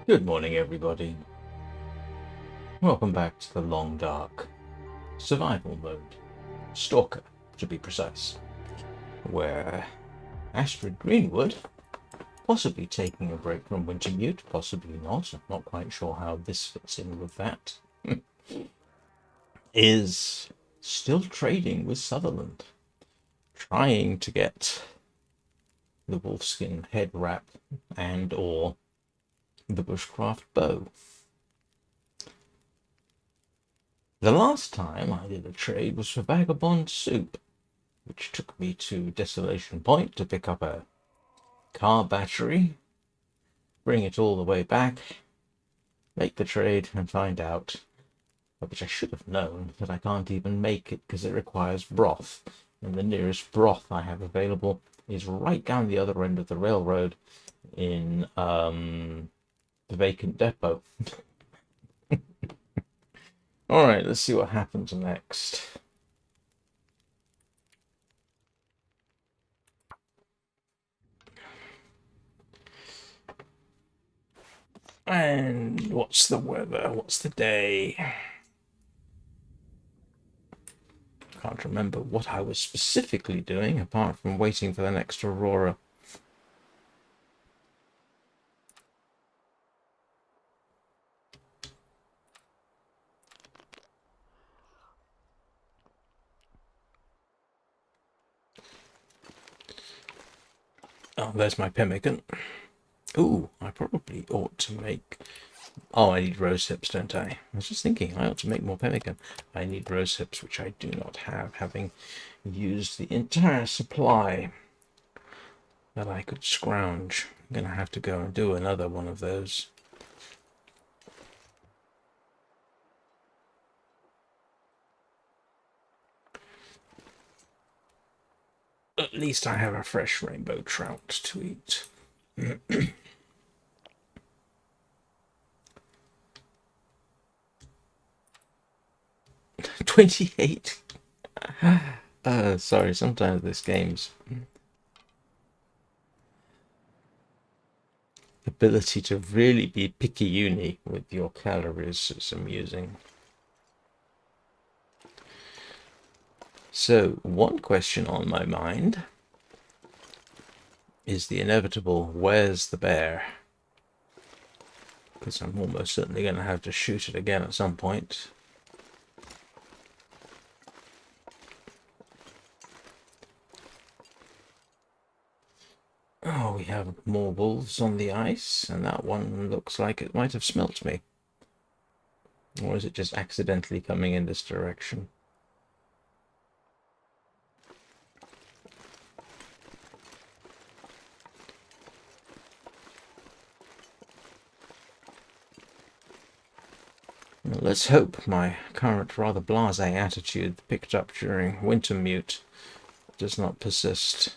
Good morning, everybody. Welcome back to the Long Dark Survival Mode. Stalker, to be precise. Where Astrid Greenwood, possibly taking a break from Wintermute, possibly not, I'm not quite sure how this fits in with that, is still trading with Sutherland, trying to get the wolfskin head wrap and or the bushcraft bow. The last time I did a trade was for Vagabond Soup, which took me to Desolation Point to pick up a car battery, bring it all the way back, make the trade, and find out, which I should have known, that I can't even make it because it requires broth, and the nearest broth I have available is right down the other end of the railroad in the vacant depot. Alright, let's see what happens next. And what's the weather? What's the day? Can't remember what I was specifically doing apart from waiting for the next aurora. Oh, there's my pemmican. Ooh, I probably ought to make... Oh, I need rose hips, don't I? I was just thinking, I ought to make more pemmican. I need rose hips, which I do not have, having used the entire supply that I could scrounge. I'm going to have to go and do another one of those. At least I have a fresh rainbow trout to eat. 28. Sorry, sometimes this game's ability to really be picky with your calories is amusing. So, one question on my mind is the inevitable, where's the bear? Because I'm almost certainly going to have to shoot it again at some point. Oh, we have more wolves on the ice, and that one looks like it might have smelt me. Or is it just accidentally coming in this direction? Well, let's hope my current rather blasé attitude picked up during Wintermute does not persist.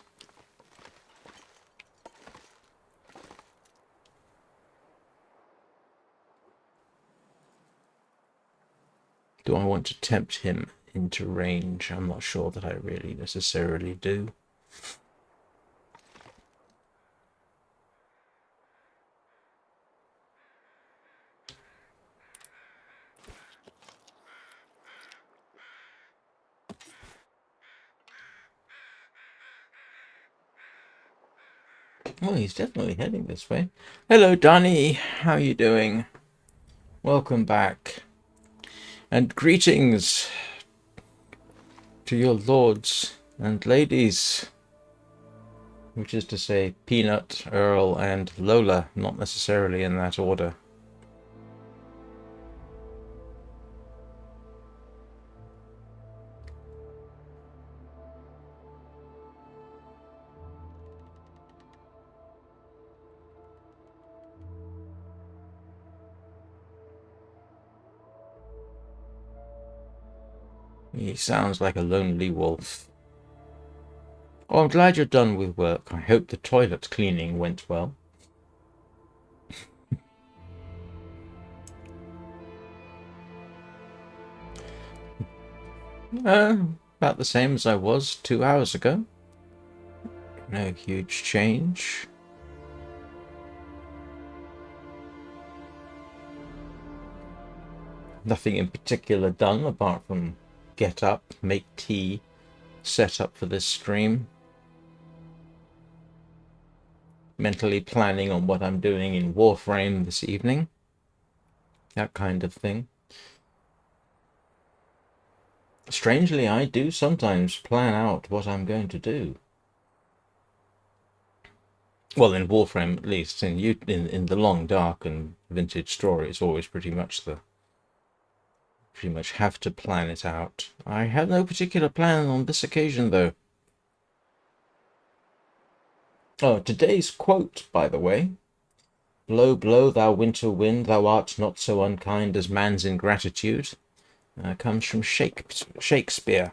Do I want to tempt him into range? I'm not sure that I really necessarily do. Well, he's definitely heading this way. Hello, Donny. How are you doing? Welcome back. And greetings to your lords and ladies. Which is to say, Peanut, Earl, and Lola, not necessarily in that order. He sounds like a lonely wolf. Oh, I'm glad you're done with work. I hope the toilet cleaning went well. About the same as I was 2 hours ago. No huge change. Nothing in particular done apart from get up, make tea, set up for this stream. Mentally planning on what I'm doing in Warframe this evening. That kind of thing. Strangely, I do sometimes plan out what I'm going to do. Well, in Warframe at least. In the long, dark and vintage story, it's always pretty much have to plan it out. I have no particular plan on this occasion, though. Oh, today's quote, by the way. Blow, blow, thou winter wind, thou art not so unkind as man's ingratitude. Comes from Shakespeare.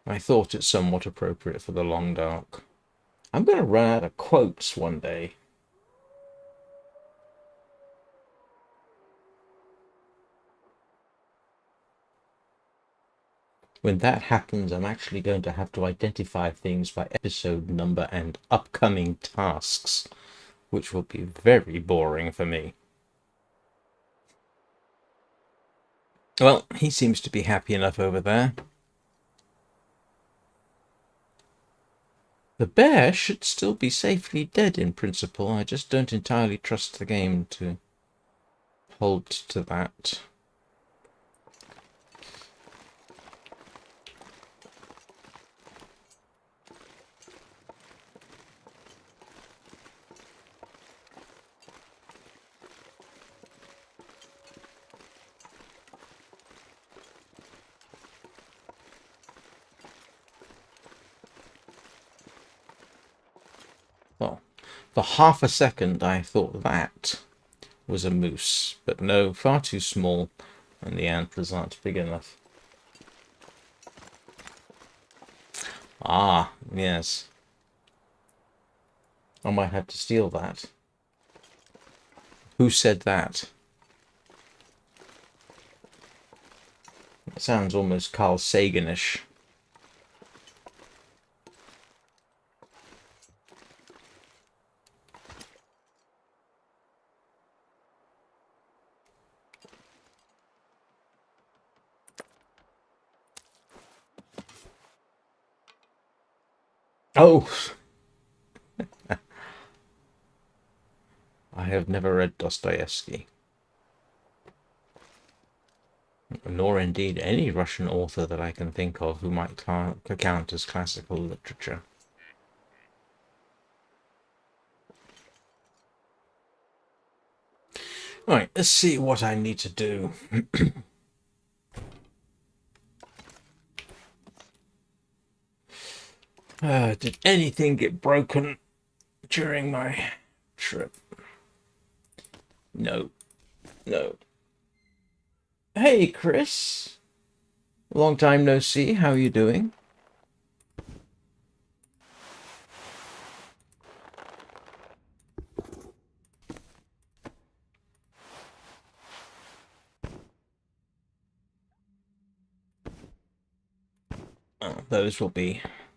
I thought it somewhat appropriate for the long dark. I'm going to run out of quotes one day. When that happens, I'm actually going to have to identify things by episode number and upcoming tasks, which will be very boring for me. Well, he seems to be happy enough over there. The bear should still be safely dead in principle. I just don't entirely trust the game to hold to that. Well, for half a second I thought that was a moose, but no, far too small, and the antlers aren't big enough. Ah, yes. I might have to steal that. Who said that? It sounds almost Carl Sagan-ish. Oh! I have never read Dostoevsky. Nor indeed any Russian author that I can think of who might count as classical literature. Right, let's see what I need to do. Did anything get broken during my trip? No. No. Hey, Chris. Long time no see. How are you doing? Oh, those will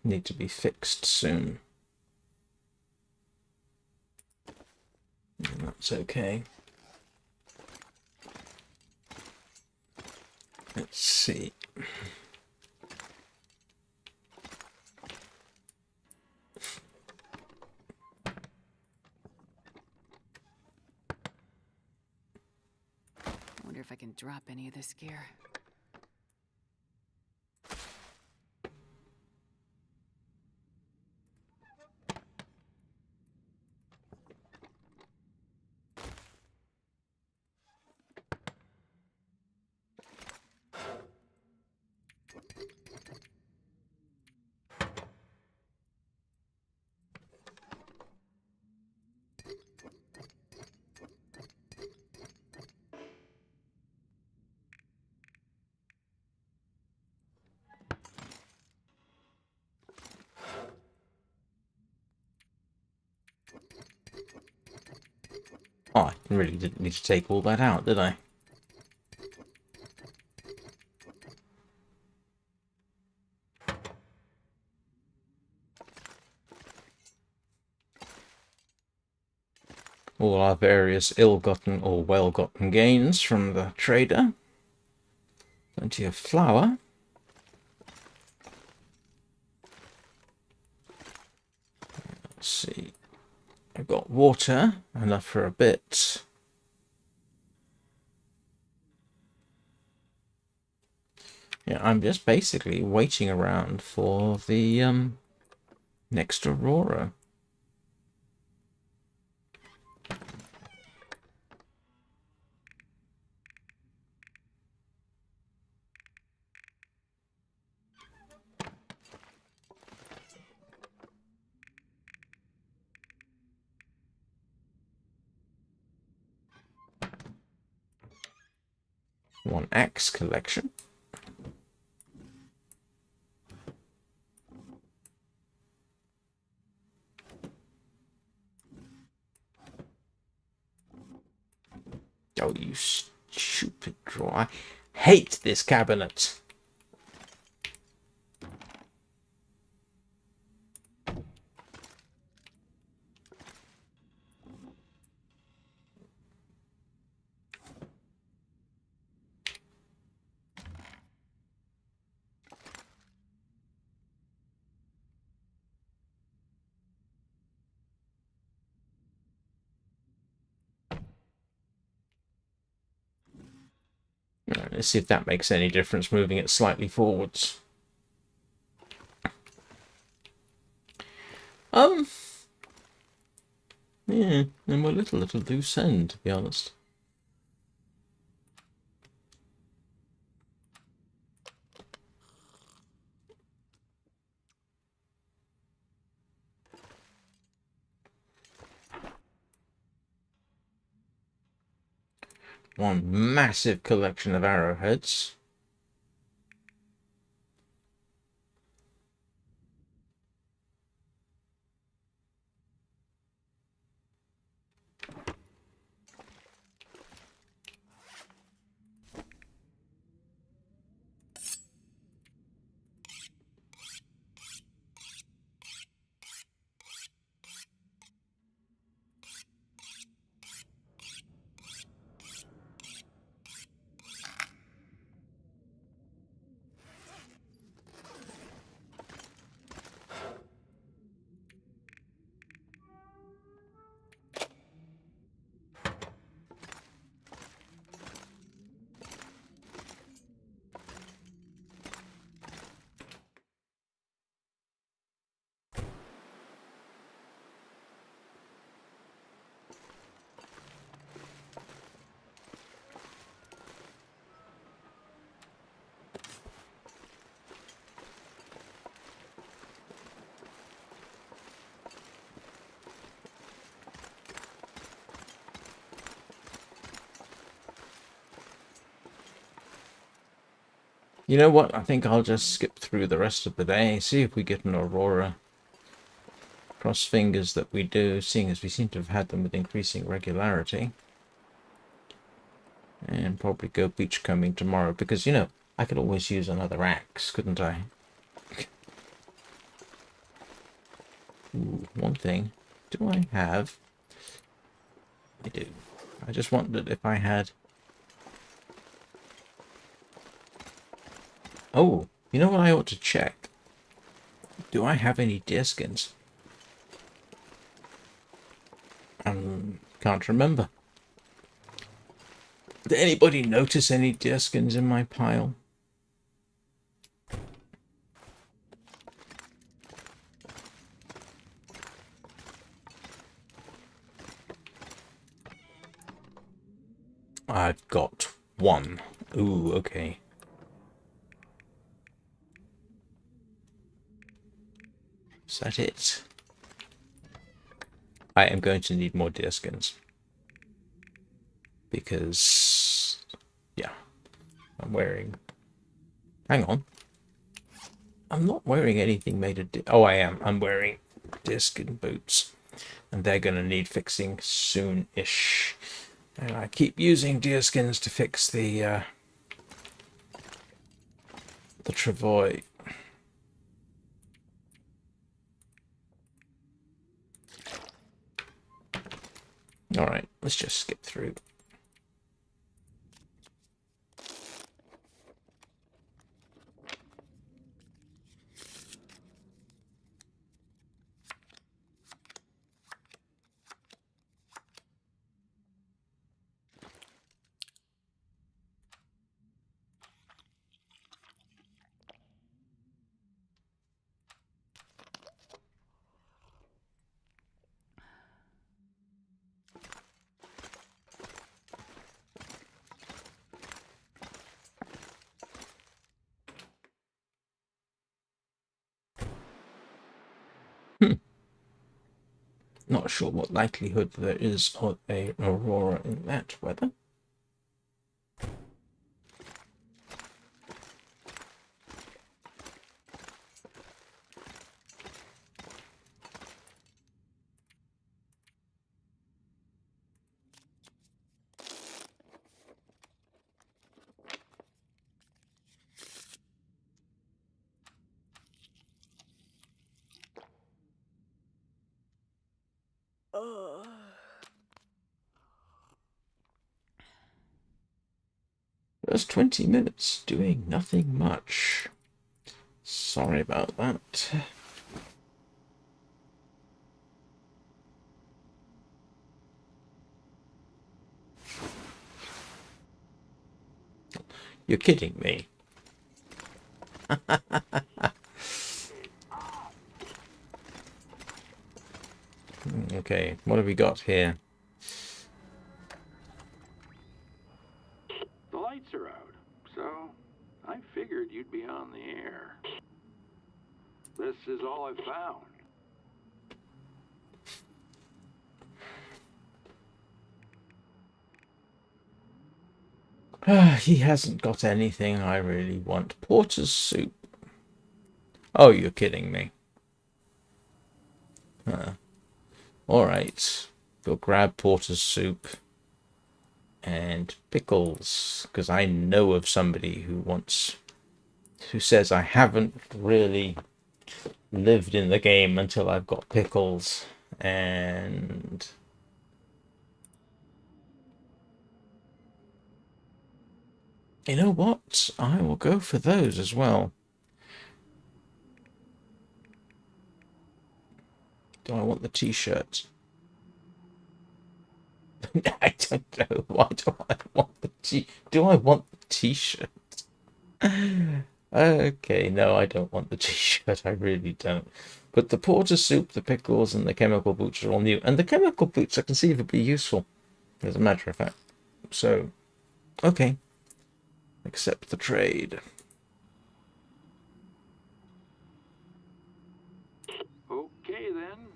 need to be fixed soon. That's okay. Let's see. I wonder if I can drop any of this gear. Oh, I really didn't need to take all that out, did I? all our various ill-gotten or well-gotten gains from the trader. Plenty of flour. Let's see. I've got water, enough for a bit. Yeah, I'm just basically waiting around for the next aurora. One axe collection. Oh, you stupid drawer. I hate this cabinet. Right, let's see if that makes any difference, moving it slightly forwards. Yeah, and we're a little loose end, to be honest. One massive collection of arrowheads. You know what? I think I'll just skip through the rest of the day, see if we get an aurora. Cross fingers that we do, seeing as we seem to have had them with increasing regularity. And probably go beachcombing tomorrow, because, you know, I could always use another axe, couldn't I? Ooh, one thing. Do I have... I do. I just wondered if I had... Oh, you know what I ought to check? Do I have any deerskins? Can't remember. Did anybody notice any deerskins in my pile? I've got one. Ooh, okay. Is that it? I am going to need more deerskins. Because, yeah, I'm wearing... Hang on. I'm not wearing anything made of... Oh, I am. I'm wearing deerskin boots. And they're going to need fixing soon-ish. And I keep using deerskins to fix the travois. Alright. Let's just skip through. Not sure what likelihood there is of a aurora in that weather. First 20 minutes doing nothing much. Sorry about that. You're kidding me. Okay, what have we got here? The lights are out, so I figured you'd be on the air. This is all I've found. He hasn't got anything I really want. Porter's soup. Oh, you're kidding me. Alright. We'll grab porter's soup and pickles, because I know of somebody who says I haven't really lived in the game until I've got pickles, and you know what? I will go for those as well. Do I want the t-shirt? I don't know. Why do I want the do I want the t-shirt? Okay, no, I don't want the t-shirt. I really don't. But the porter soup, the pickles, and the chemical boots are all new. And the chemical boots are conceivably useful, as a matter of fact. So, okay. Accept the trade. Okay, then.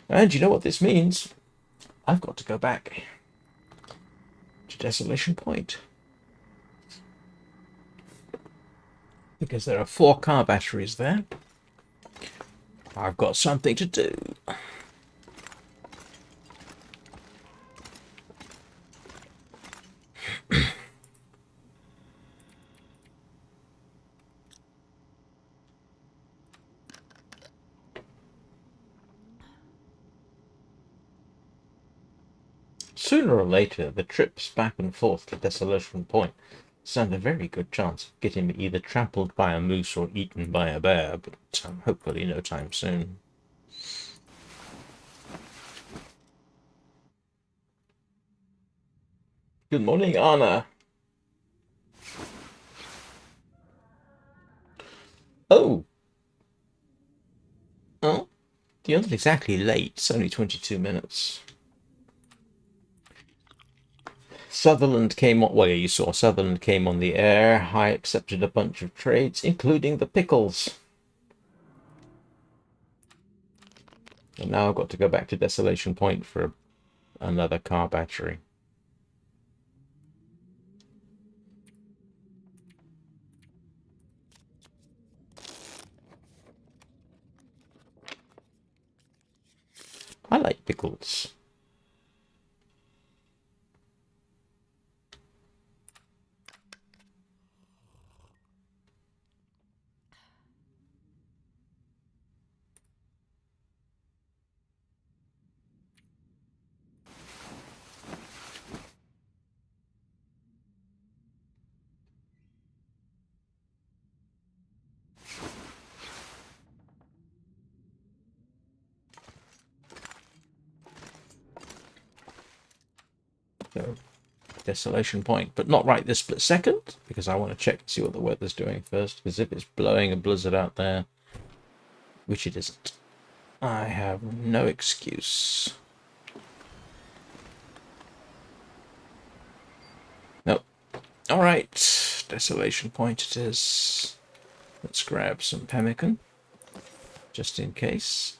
And you know what this means? I've got to go back to Desolation Point. Because there are 4 car batteries there. I've got something to do. Sooner or later, the trips back and forth to Desolation Point stand a very good chance of getting me either trampled by a moose or eaten by a bear, but hopefully no time soon. Good morning, Anna. Oh. Oh. You're not exactly late. It's only 22 minutes. Sutherland came on. Well, yeah, you saw Sutherland came on the air. I accepted a bunch of trades, including the pickles. And now I've got to go back to Desolation Point for another car battery. I like pickles. So, Desolation Point, but not right this split second, because I want to check and see what the weather's doing first, because if it's blowing a blizzard out there, which it isn't, I have no excuse. Nope. Alright, Desolation Point it is. Let's grab some pemmican, just in case.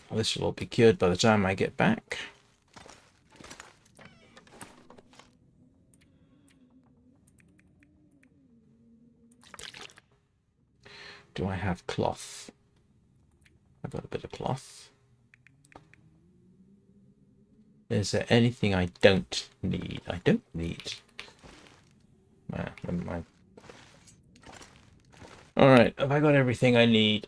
This will all be cured by the time I get back. Do I have cloth? I've got a bit of cloth. Is there anything I don't need? I don't need. Nah, never mind. Alright, have I got everything I need?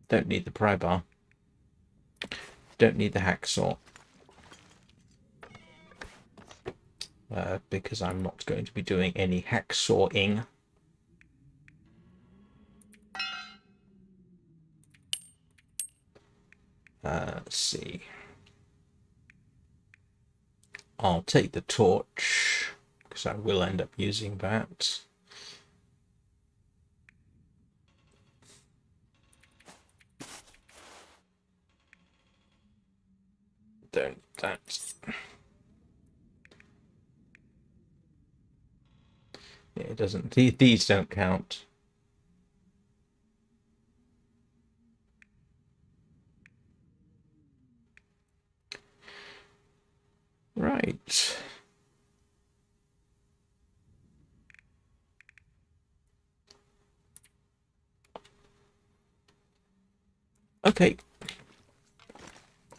Don't need the pry bar. Don't need the hacksaw. Because I'm not going to be doing any hacksawing. Let's see. I'll take the torch, because I will end up using that. Don't that. Yeah, it doesn't. These don't count. Right. Okay.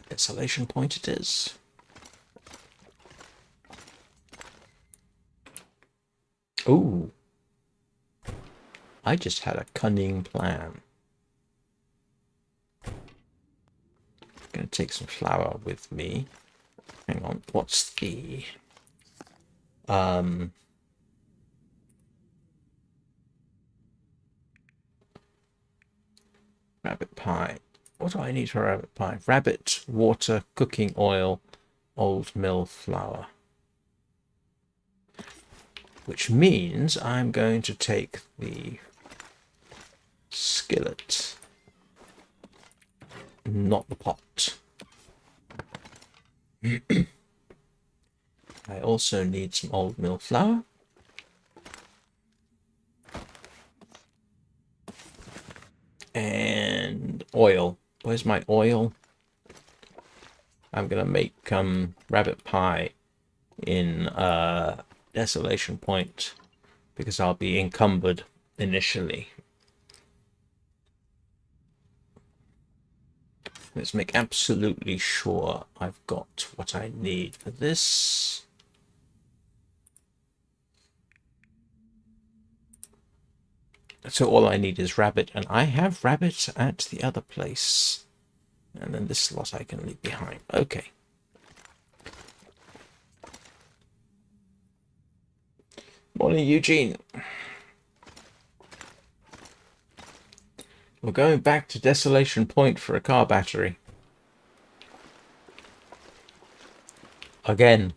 Desolation Point it is. Ooh. I just had a cunning plan. I'm going to take some flour with me. Hang on, what's the... rabbit pie. What do I need for rabbit pie? Rabbit, water, cooking oil, old mill flour. Which means I'm going to take the skillet, not the pot. I also need some old mill flour. And oil. Where's my oil? I'm gonna make rabbit pie in Desolation Point because I'll be encumbered initially. Let's make absolutely sure I've got what I need for this. So all I need is rabbit, and I have rabbit at the other place. And then this slot I can leave behind. Okay. Morning, Eugene. We're going back to Desolation Point for a car battery. Again.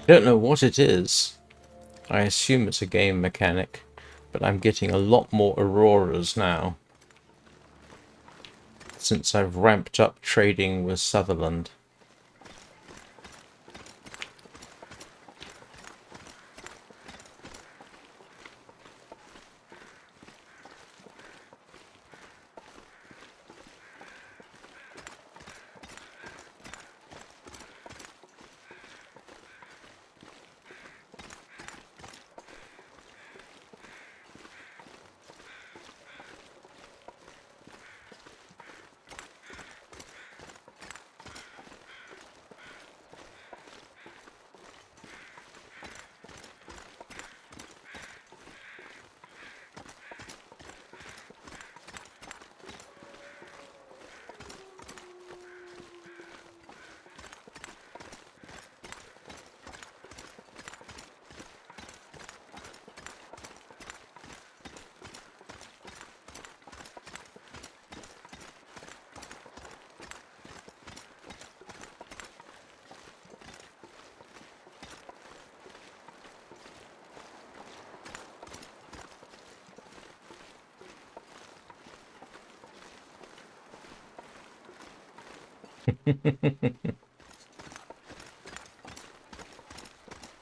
don't know what it is. I assume it's a game mechanic, but I'm getting a lot more auroras now since I've ramped up trading with Sutherland.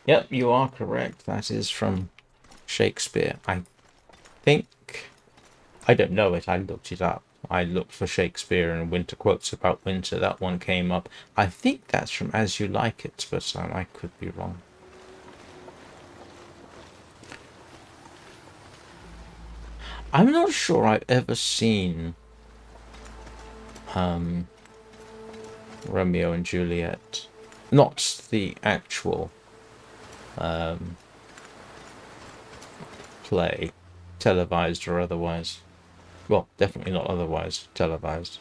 Yep, you are correct. That is from Shakespeare. I think... I don't know it. I looked it up. I looked for Shakespeare and winter quotes about winter. That one came up. I think that's from As You Like It, but I could be wrong. I'm not sure I've ever seen Romeo and Juliet. Not the actual play, televised or otherwise. Well, definitely not otherwise televised.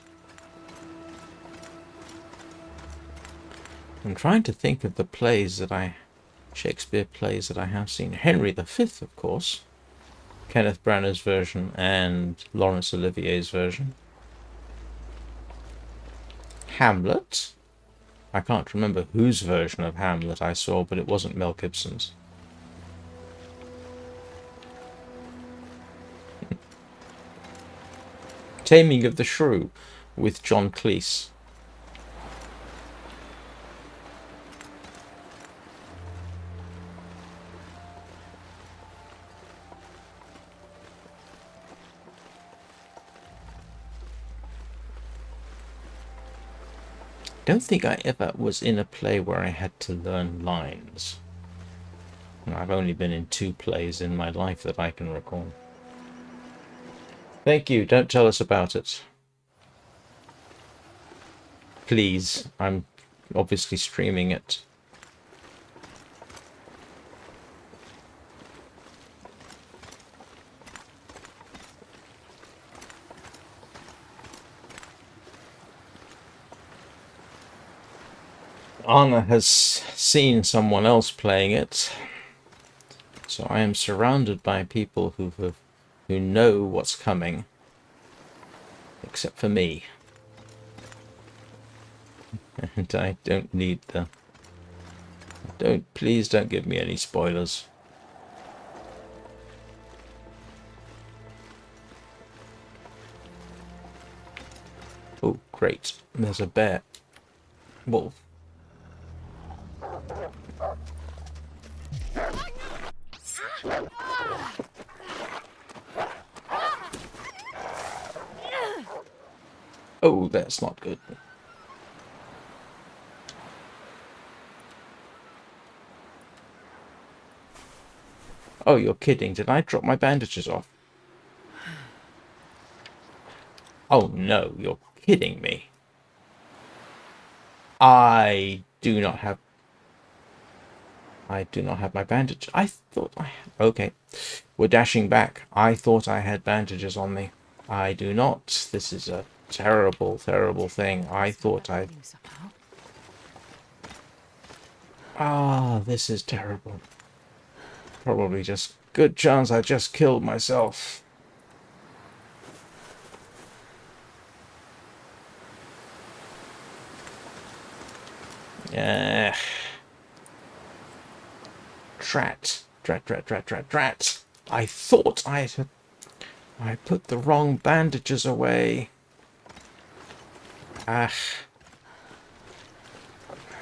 I'm trying to think of the plays that Shakespeare plays that I have seen. Henry V, of course. Kenneth Branagh's version and Laurence Olivier's version. Hamlet. I can't remember whose version of Hamlet I saw, but it wasn't Mel Gibson's. Taming of the Shrew with John Cleese. Don't think I ever was in a play where I had to learn lines. I've only been in 2 plays in my life that I can recall. Thank you. Don't tell us about it. Please. I'm obviously streaming it. Anna has seen someone else playing it, so I am surrounded by people who know what's coming, except for me. And I don't need the... Please don't give me any spoilers. Oh, great. There's a bear. Wolf. Oh, that's not good. Oh, you're kidding. Did I drop my bandages off? Oh, no. You're kidding me. I do not have my bandage. I thought I had... Okay. We're dashing back. I thought I had bandages on me. I do not. This is a terrible, terrible thing. I thought I... Ah, this is terrible. Probably just... Good chance I just killed myself. Yeah. Drat. Drat, drat, drat, drat, drat. I thought I put the wrong bandages away. Ah.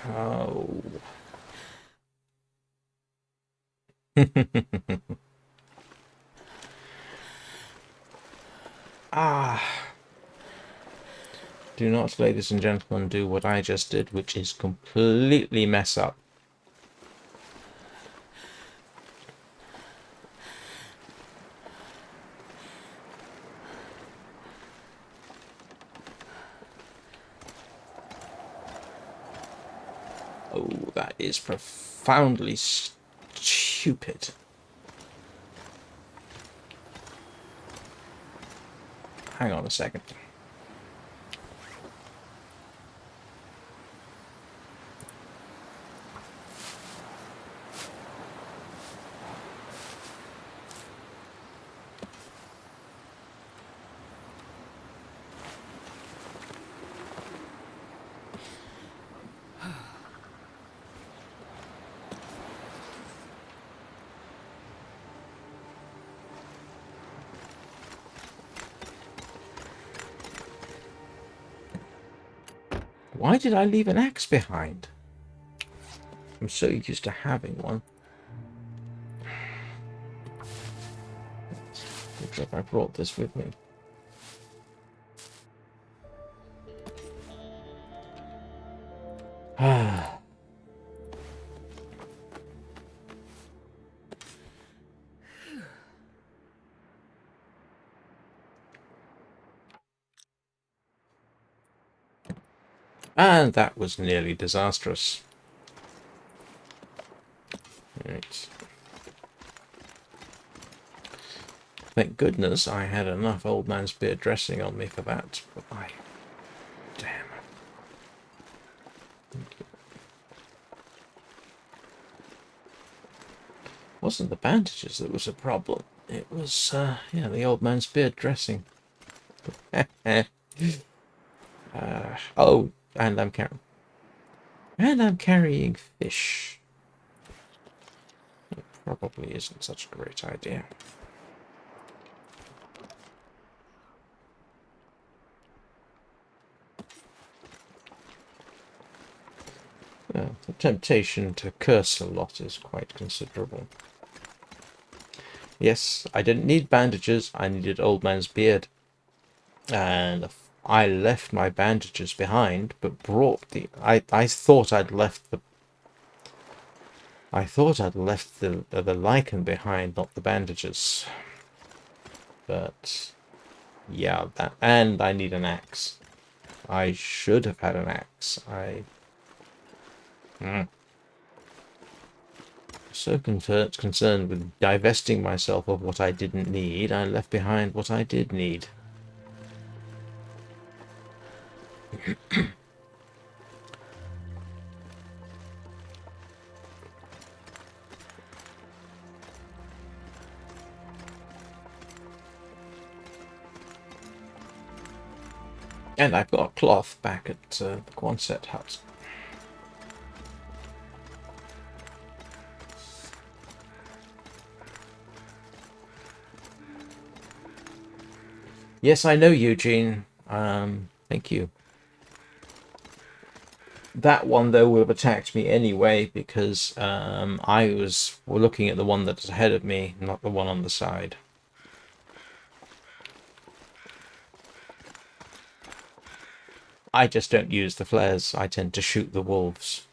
Oh. Ah. Do not, ladies and gentlemen, do what I just did, which is completely mess up. Oh, that is profoundly stupid. Hang on a second. Why did I leave an axe behind? I'm so used to having one. Looks like I brought this with me. Ah. And that was nearly disastrous. Right. Thank goodness I had enough old man's beard dressing on me for that. But damn. It wasn't the bandages that was a problem. It was, yeah, the old man's beard dressing. Oh, and I'm carrying fish. It probably isn't such a great idea. Well, the temptation to curse a lot is quite considerable. Yes, I didn't need bandages, I needed old man's beard. And I left my bandages behind, but brought the... I thought I'd left the... I thought I'd left the lichen behind, not the bandages. But... yeah, that... and I need an axe. I should have had an axe. So concerned with divesting myself of what I didn't need, I left behind what I did need. And I've got a cloth back at the Quonset hut. Yes, I know, Eugene. Thank you. That one, though, would have attacked me anyway, because I was looking at the one that's ahead of me, not the one on the side. I just don't use the flares. I tend to shoot the wolves.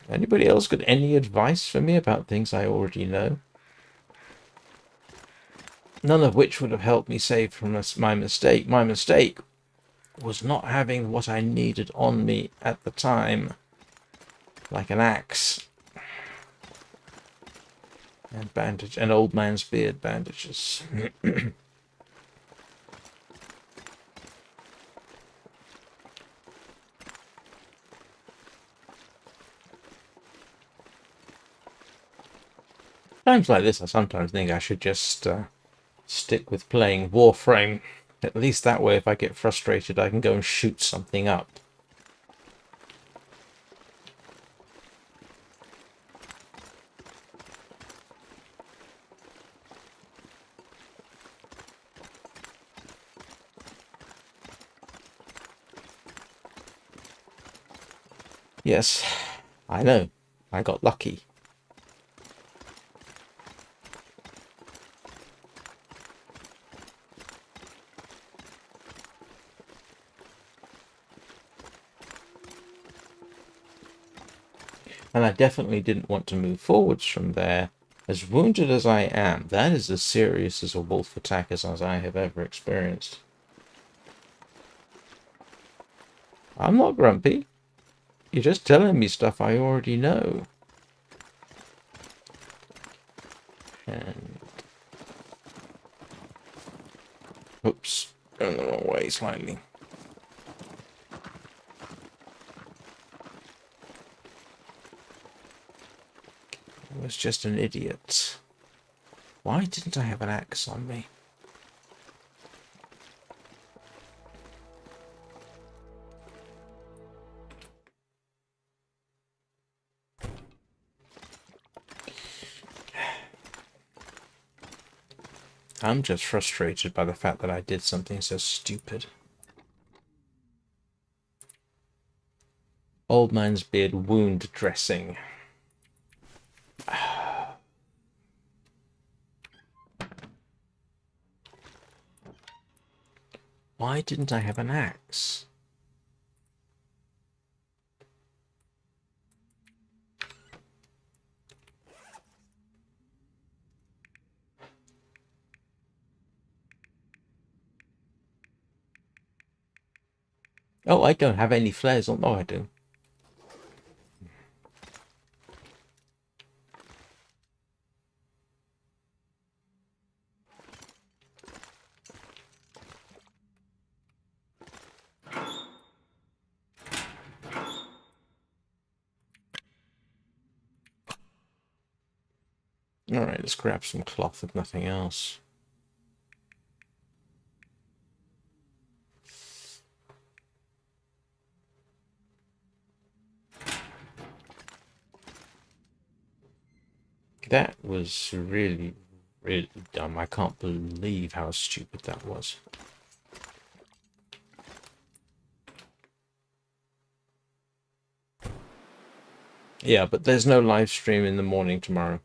Anybody else got any advice for me about things I already know? None of which would have helped me save from my mistake. My mistake was not having what I needed on me at the time, like an axe and bandage, and old man's beard bandages. Times like this, I sometimes think I should just stick with playing Warframe. At least that way, if I get frustrated, I can go and shoot something up. Yes, I know. I got lucky. And I definitely didn't want to move forwards from there. As wounded as I am, that is as serious as a wolf attack as I have ever experienced. I'm not grumpy. You're just telling me stuff I already know. And... oops, going the wrong way slightly. I was just an idiot. Why didn't I have an axe on me? I'm just frustrated by the fact that I did something so stupid. Old man's beard wound dressing. Why didn't I have an axe? Oh, I don't have any flares on. Oh, I do. Alright, let's grab some cloth if nothing else. That was really, really dumb. I can't believe how stupid that was. Yeah, but there's no live stream in the morning tomorrow.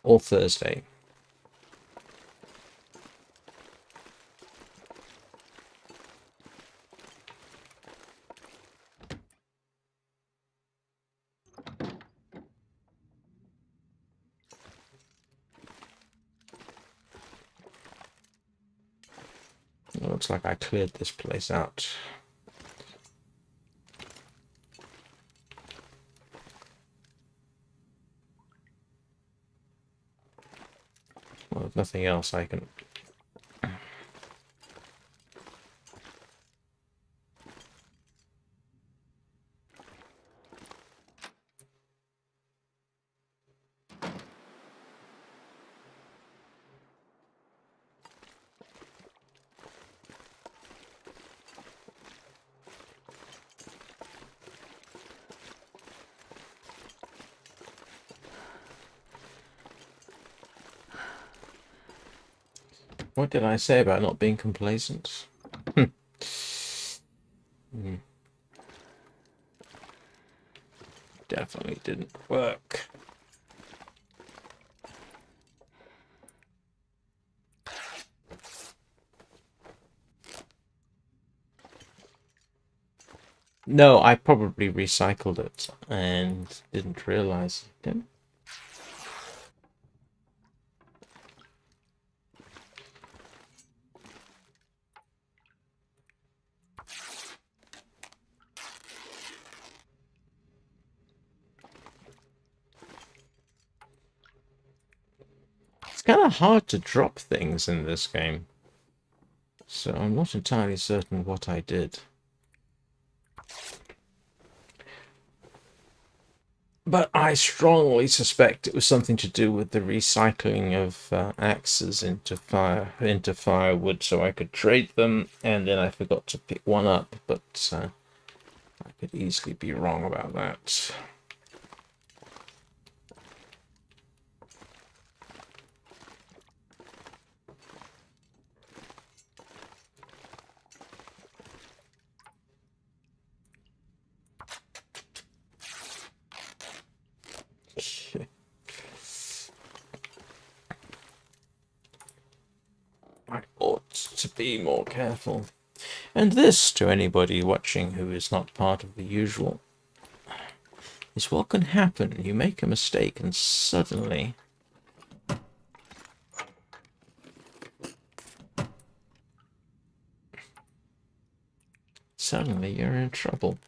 Or Thursday. It looks like I cleared this place out. Well, if nothing else, I can... What did I say about not being complacent? Definitely didn't work. No, I probably recycled it and didn't realize it. It's kind of hard to drop things in this game, so I'm not entirely certain what I did. But I strongly suspect it was something to do with the recycling of axes into firewood, so I could trade them, and then I forgot to pick one up. But I could easily be wrong about that. I ought to be more careful. And this, to anybody watching who is not part of the usual, is what can happen. You make a mistake and suddenly you're in trouble.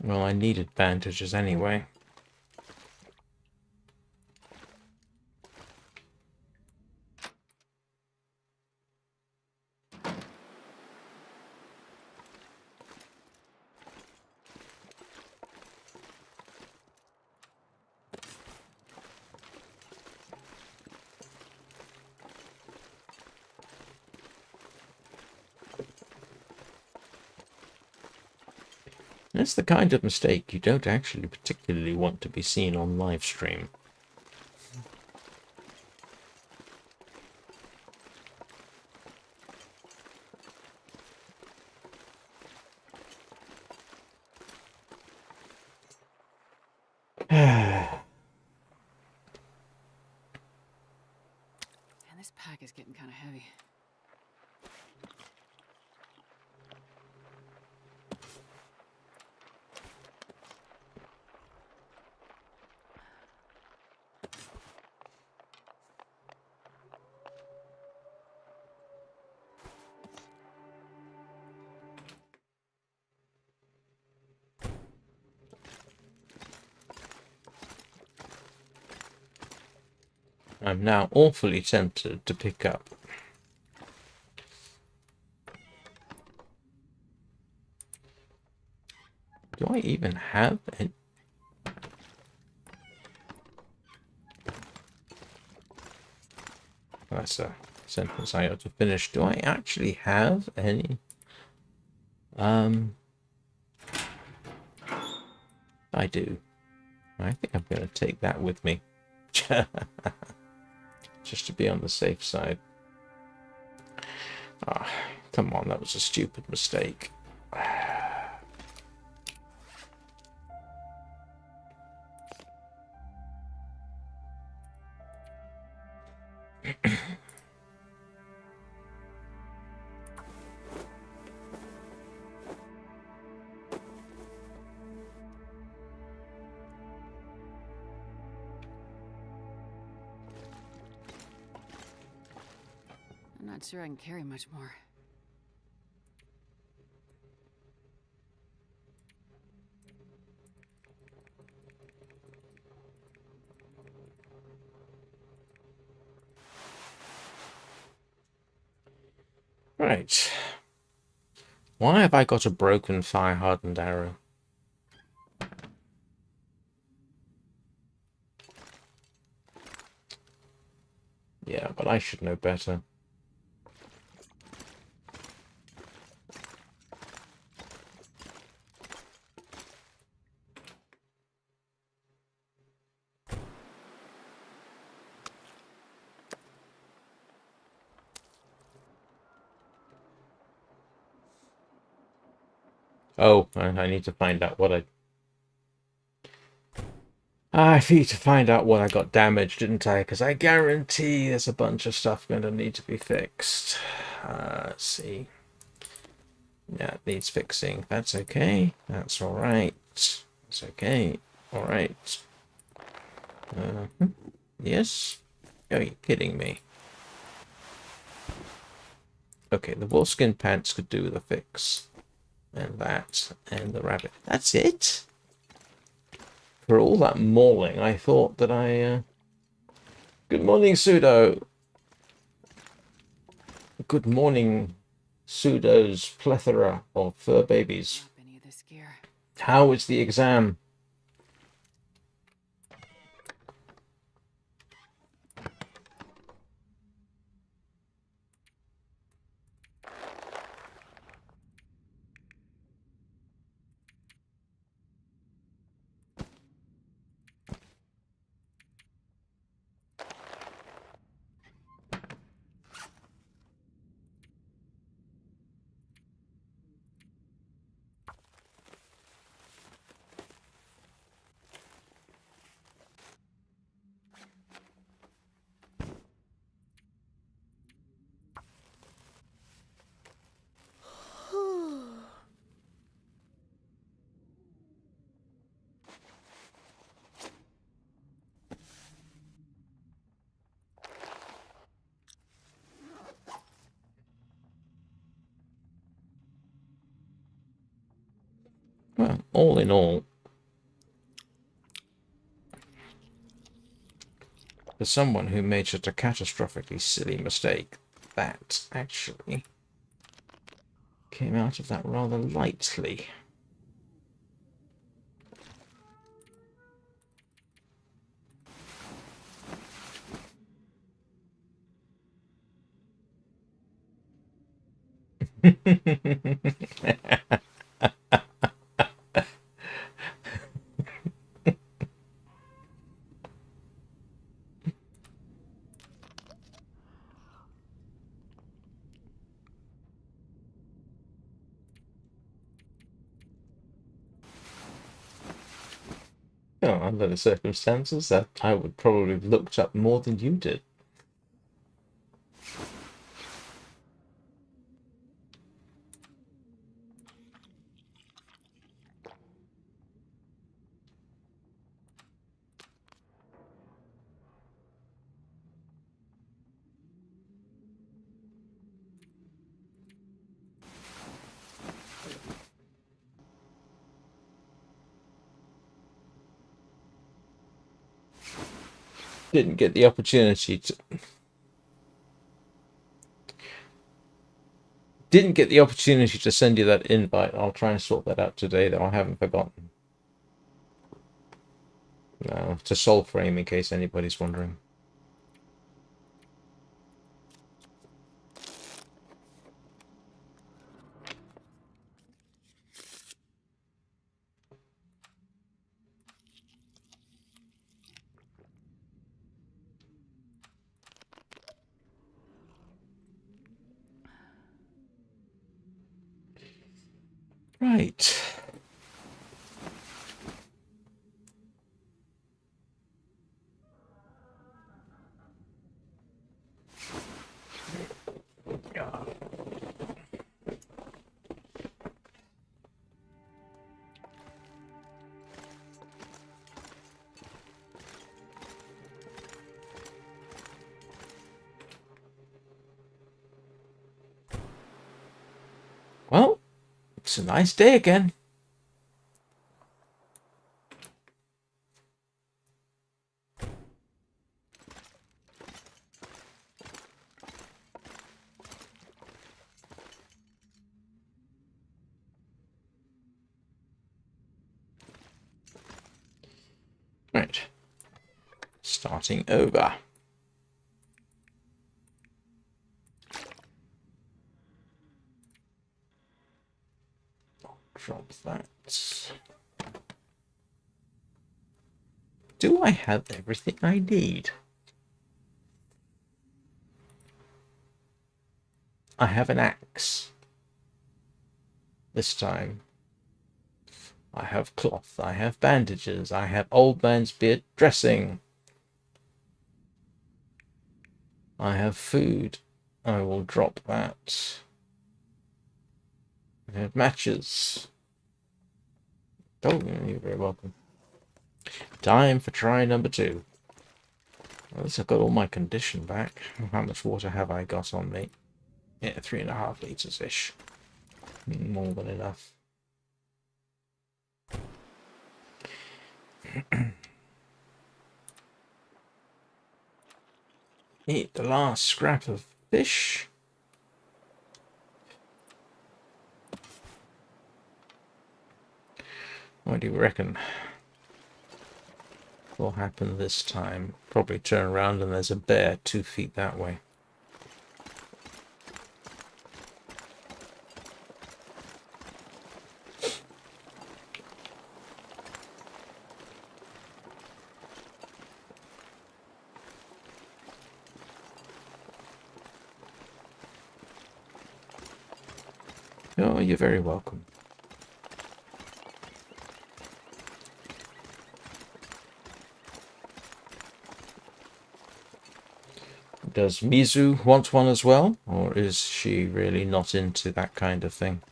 Well, I needed bandages anyway. That's the kind of mistake you don't actually particularly want to be seen on live stream. And this pack is getting kind of heavy. I'm now awfully tempted to pick up. Do I even have any? That's a sentence I ought to finish. Do I actually have any? I do. I think I'm going to take that with me. Just to be on the safe side. Ah, come on, that was a stupid mistake. I'm not sure I can carry much more. Right. Why have I got a broken fire-hardened arrow? Yeah, but I should know better. Oh, and I need to find out what I need to find out what I got damaged, didn't I? Because I guarantee there's a bunch of stuff going to need to be fixed. Let's see. Yeah, it needs fixing. That's okay. That's all right. It's okay. All right. Yes? Are you kidding me? Okay, the wolfskin pants could do with a fix. And that, and the rabbit. That's it? For all that mauling, I thought that I... Good morning, Pseudo! Good morning, Pseudo's plethora of fur babies. Drop any of this gear. How is the exam? Well, all in all, for someone who made such a catastrophically silly mistake, that actually came out of that rather lightly. Oh, under the circumstances, that I would probably have looked up more than you did. Didn't get the opportunity to send you that invite. I'll try and sort that out today, though I haven't forgotten. To soul frame, in case anybody's wondering. Right. Well, it's a nice day again. Right. Starting over. Drop that. Do I have everything I need? I have an axe. This time. I have cloth. I have bandages. I have old man's beard dressing. I have food. I will drop that. I have matches. Oh, you're very welcome. Time for try number 2. At least I've got all my condition back. How much water have I got on me? Yeah, 3.5 litres-ish. More than enough. Eat the last scrap of fish. What do you reckon will happen this time? Probably turn around and there's a bear 2 feet that way. Oh, you're very welcome. Does Mizu want one as well? Or is she really not into that kind of thing?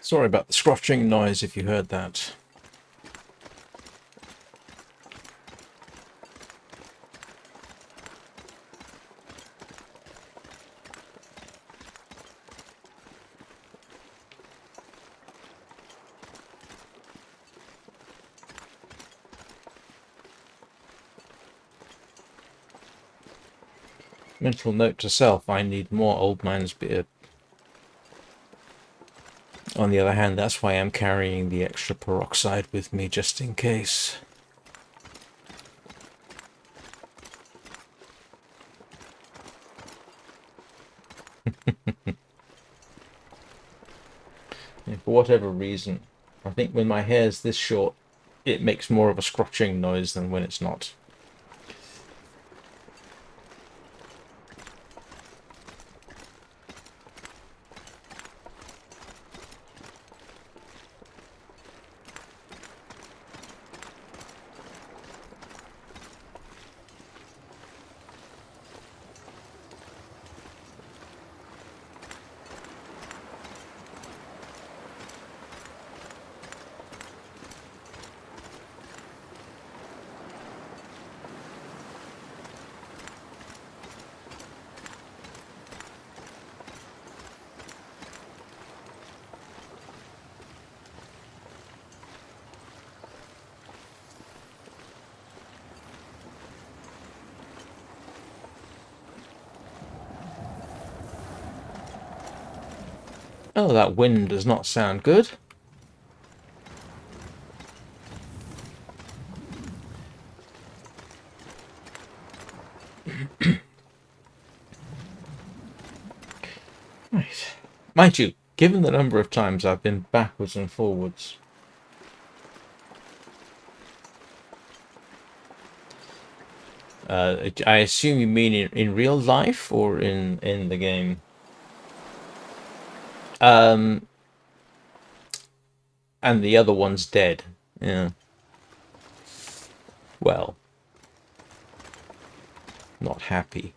Sorry about the scratching noise if you heard that. Mental note to self, I need more old man's beer. On the other hand, that's why I'm carrying the extra peroxide with me, just in case. And for whatever reason, I think when my hair's this short, it makes more of a scratching noise than when it's not. Oh, that wind does not sound good. Right. Mind you, given the number of times I've been backwards and forwards, I assume you mean in real life or in the game? And the other one's dead. Yeah. Well. not happy.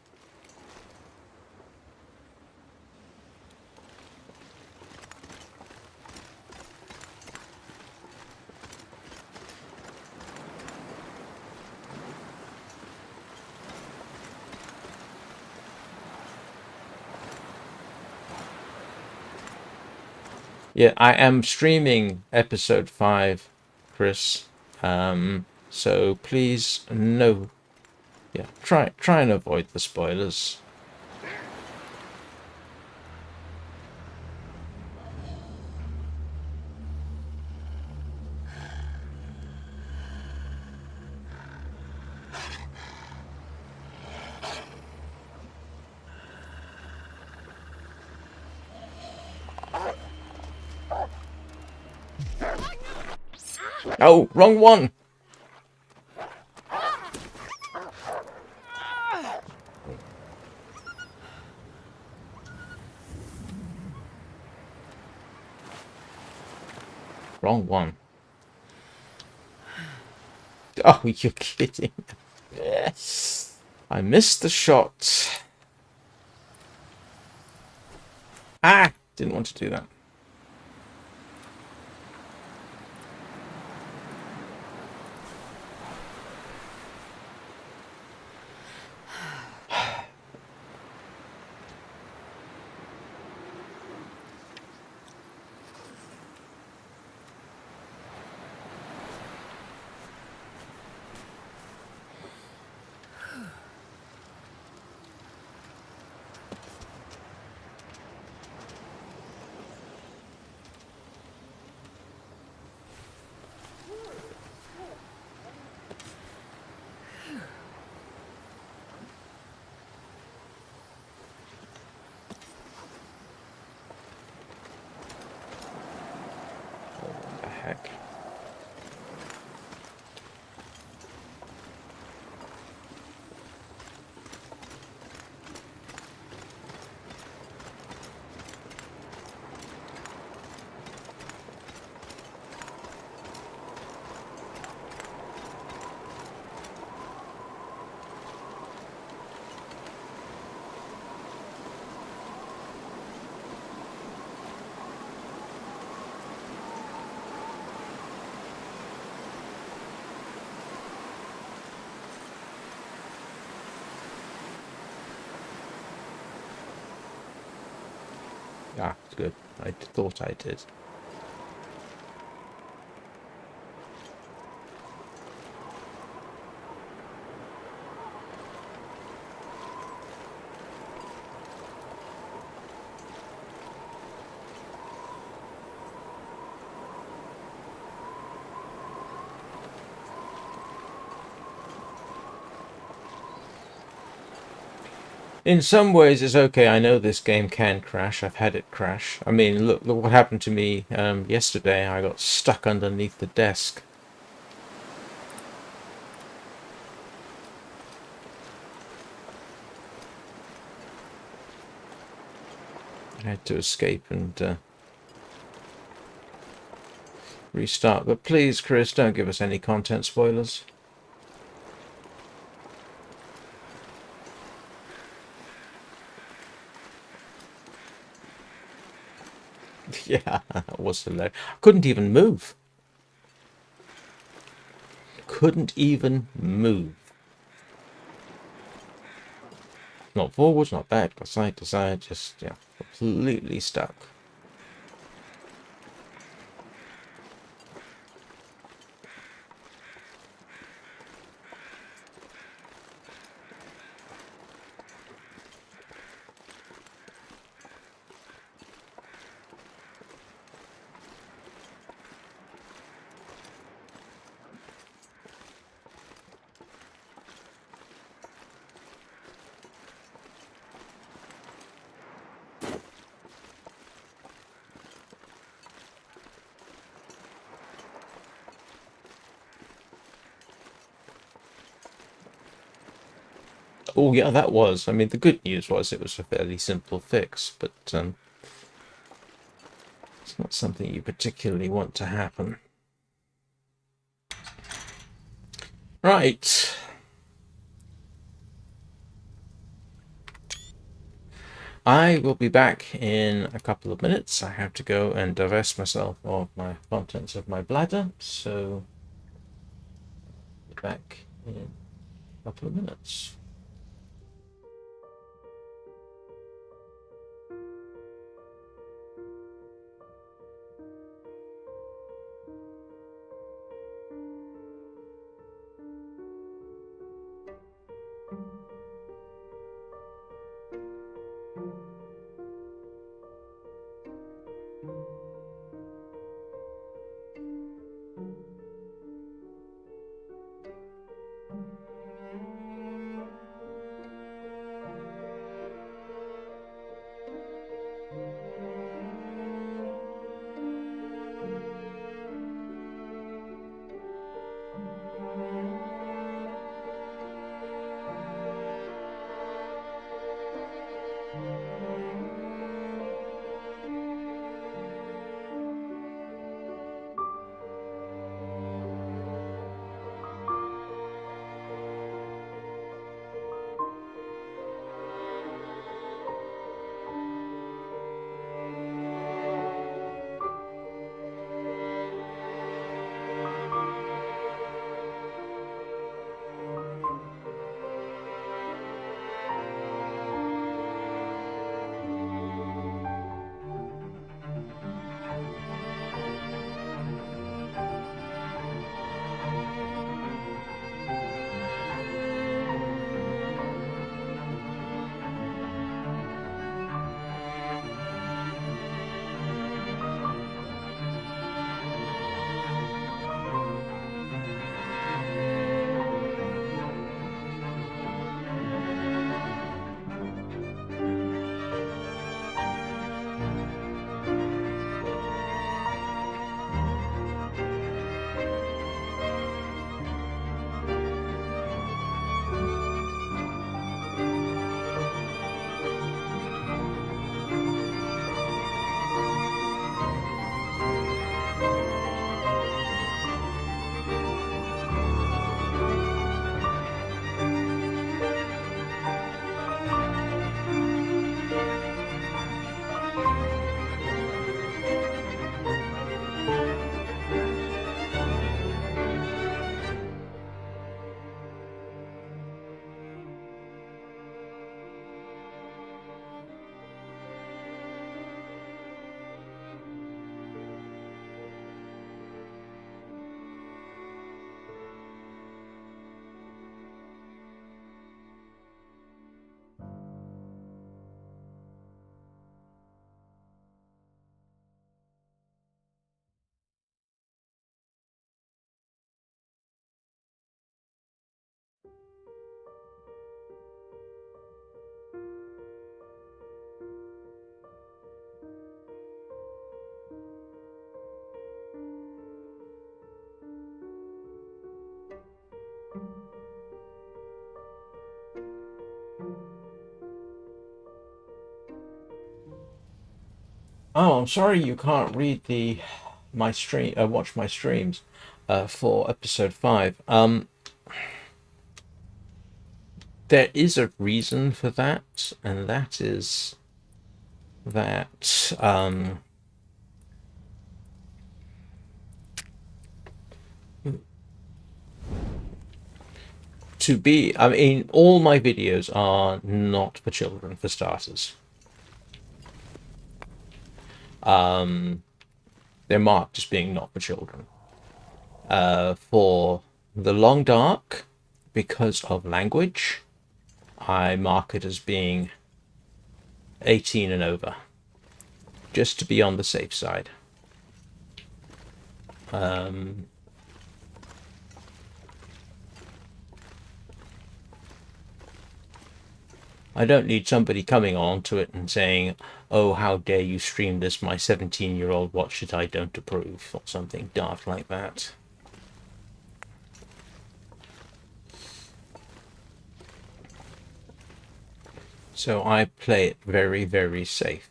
Yeah, I am streaming episode 5, Chris. So please, no. Yeah, try and avoid the spoilers. Oh, wrong one! Wrong one. Oh, you're kidding. Yes. I missed the shot. Ah! Didn't want to do that. What the heck? Ah, good. I thought I did. In some ways, it's okay. I know this game can crash. I've had it crash. I mean, look what happened to me yesterday. I got stuck underneath the desk. I had to escape and restart. But please, Chris, don't give us any content spoilers. Yeah, that was hilarious. Couldn't even move. Couldn't even move. Not forwards, not back, but side to side, just, yeah, completely stuck. Oh yeah, that was. I mean, the good news was it was a fairly simple fix, but it's not something you particularly want to happen. Right. I will be back in a couple of minutes. I have to go and divest myself of my contents of my bladder, so be back in a couple of minutes. Oh, I'm sorry you can't read my stream, watch my streams, for episode 5. There is a reason for that, and that is that I mean, all my videos are not for children, for starters. They're marked as being not for children. For The Long Dark, because of language, I mark it as being 18 and over, just to be on the safe side. I don't need somebody coming on to it and saying, oh, how dare you stream this, my 17-year-old watched it, I don't approve, or something daft like that. So I play it very, very safe.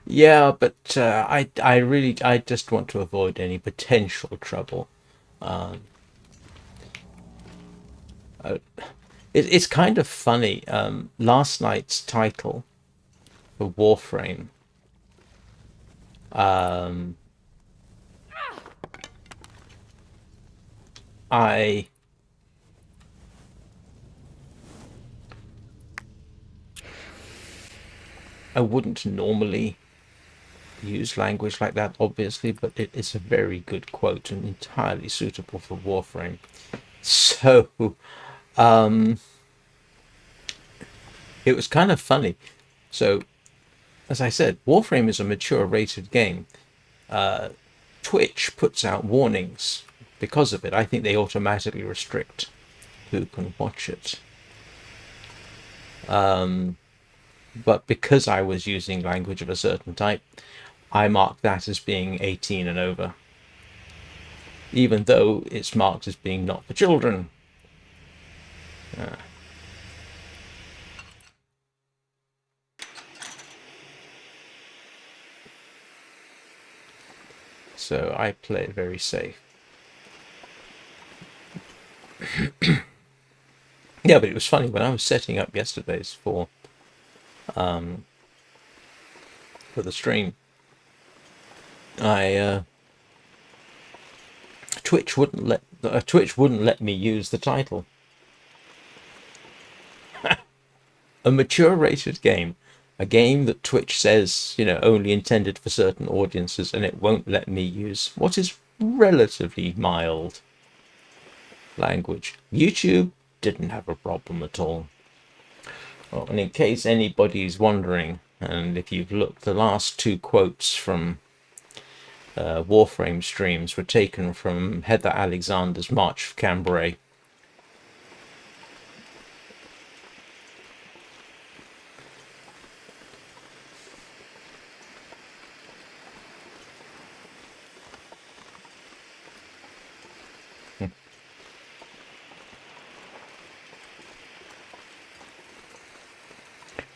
Yeah, but I just want to avoid any potential trouble. It's kind of funny. Last night's title for Warframe, um, I I wouldn't normally use language like that, obviously, but it is a very good quote and entirely suitable for Warframe. So, um, it was kind of funny. So, as I said, Warframe is a mature rated game. Twitch puts out warnings because of it. I think they automatically restrict who can watch it. But because I was using language of a certain type, I marked that as being 18 and over, even though it's marked as being not for children. So I play it very safe. Yeah, but it was funny when I was setting up yesterday's for the stream. I Twitch wouldn't let me use the title. A mature rated game, a game that Twitch says, only intended for certain audiences, and it won't let me use what is relatively mild language. YouTube didn't have a problem at all. Well, and in case anybody's wondering, and if you've looked, the last two quotes from Warframe streams were taken from Heather Alexander's March of Cambrai.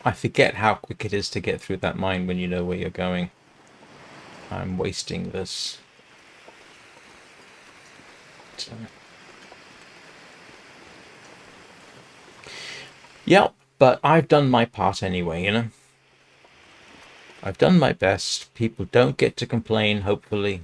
I forget how quick it is to get through that mine when you know where you're going. I'm wasting this. Yeah, but I've done my part anyway, I've done my best. People don't get to complain, hopefully.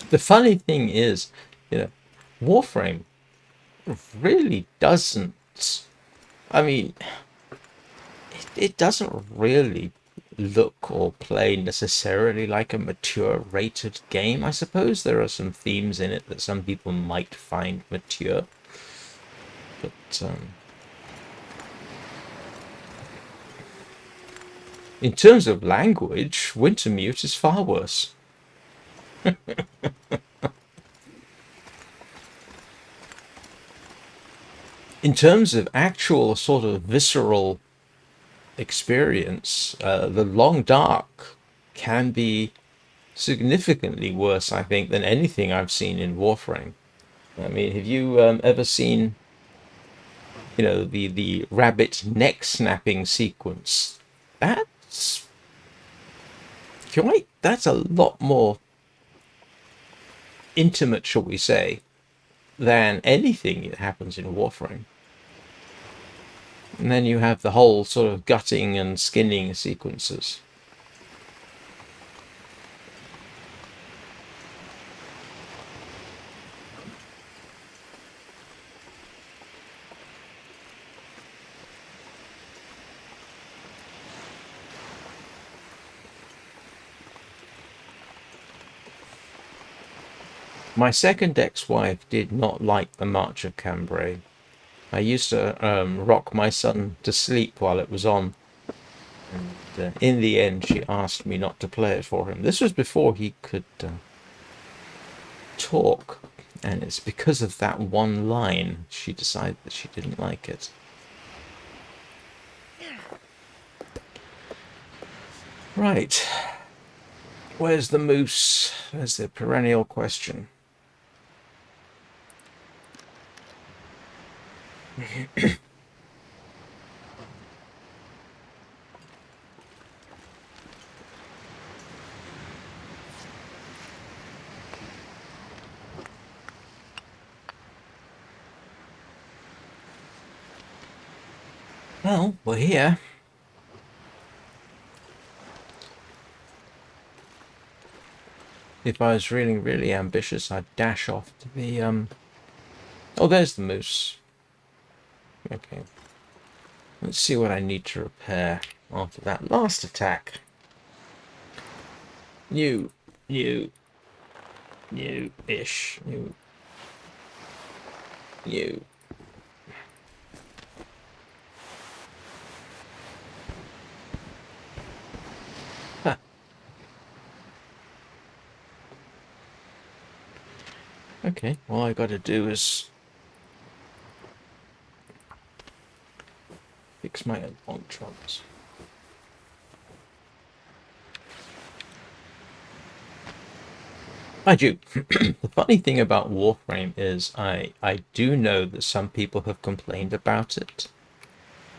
The funny thing is, Warframe really doesn't. I mean, it doesn't really look or play necessarily like a mature rated game. I suppose there are some themes in it that some people might find mature, but in terms of language, Wintermute is far worse. In terms of actual sort of visceral experience, the Long Dark can be significantly worse, I think, than anything I've seen in Warframe. I mean, have you ever seen, the rabbit neck snapping sequence? That's that's a lot more intimate, shall we say, than anything that happens in Warframe. And then you have the whole sort of gutting and skinning sequences. My second ex-wife did not like the March of Cambrai. I used to rock my son to sleep while it was on. And in the end, she asked me not to play it for him. This was before he could talk. And it's because of that one line she decided that she didn't like it. Right. Where's the moose? There's the perennial question. Well, we're here. If I was really, really ambitious, I'd dash off to the, Oh, there's the moose. Okay. Let's see what I need to repair after that last attack. New-ish. New. Huh. Okay, all I gotta do is fix my electrons. I do. The funny thing about Warframe is I do know that some people have complained about it.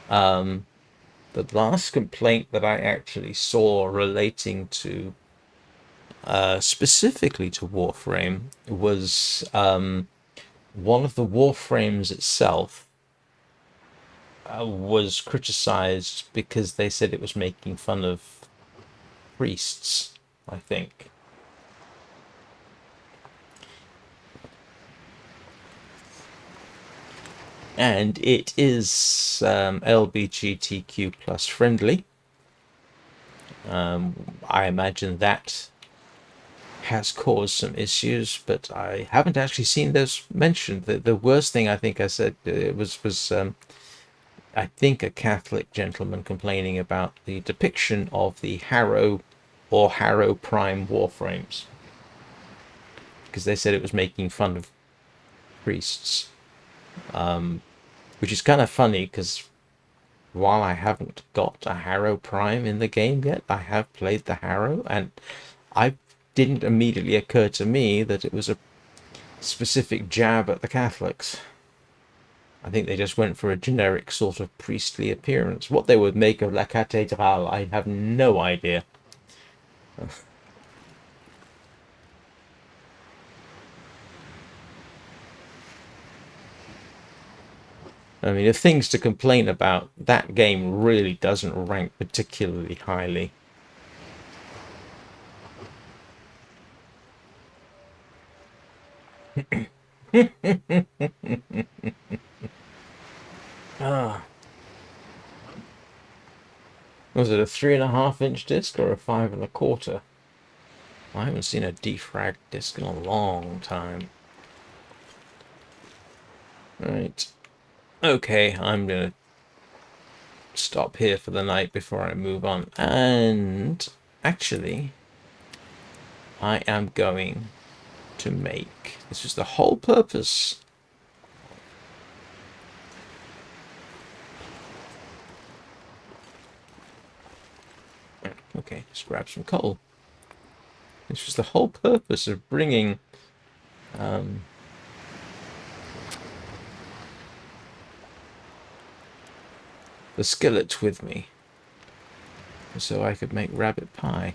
The last complaint that I actually saw relating to specifically to Warframe was one of the Warframes itself was criticized because they said it was making fun of priests, I think. And it is LGBTQ plus friendly. I imagine that has caused some issues, but I haven't actually seen those mentioned. The worst thing I think I said was I think a Catholic gentleman complaining about the depiction of the Harrow or Harrow Prime Warframes, because they said it was making fun of priests, which is kind of funny because while I haven't got a Harrow Prime in the game yet, I have played the Harrow, and I didn't immediately occur to me that it was a specific jab at the Catholics. I think they just went for a generic sort of priestly appearance. What they would make of La Cathédrale, I have no idea. I mean, if things to complain about, that game really doesn't rank particularly highly. Ah. Was it a 3.5-inch disc or a 5 1/4? I haven't seen a defrag disc in a long time. Right. Okay, I'm gonna stop here for the night before I move on. And actually, I am going to make... This is the whole purpose. Okay, just grab some coal. This was the whole purpose of bringing the skillet with me, so I could make rabbit pie.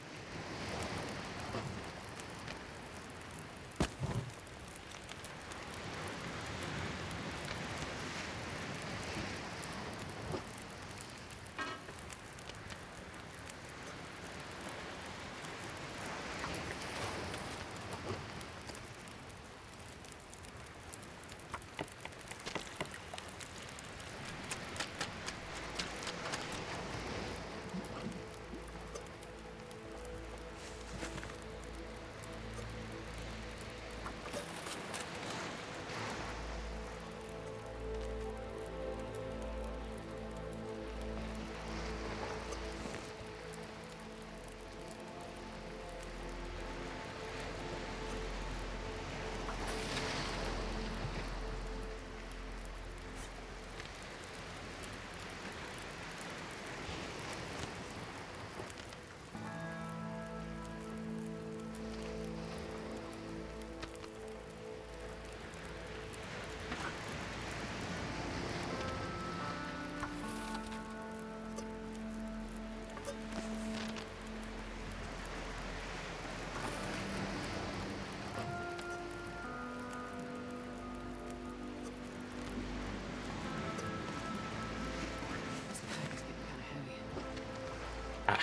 Ah.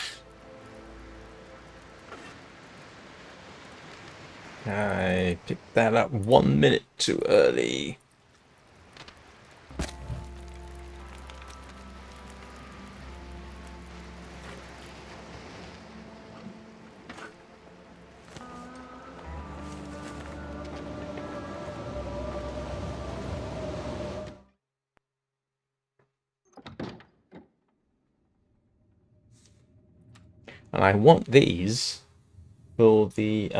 I picked that up 1 minute too early. And I want these for the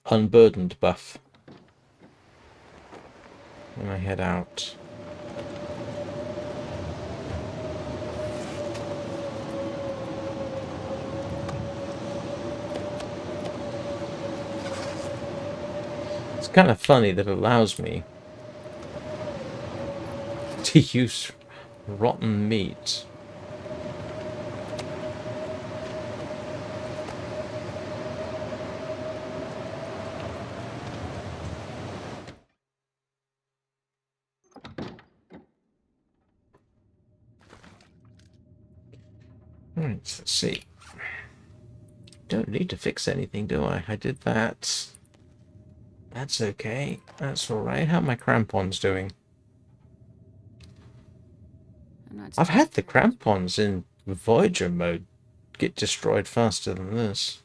unburdened buff when I head out. It's kind of funny that it allows me to use rotten meat. Right, let's see. Don't need to fix anything, do I? I did that. That's okay. That's alright. How are my crampons doing? I've had the crampons in Voyager mode get destroyed faster than this.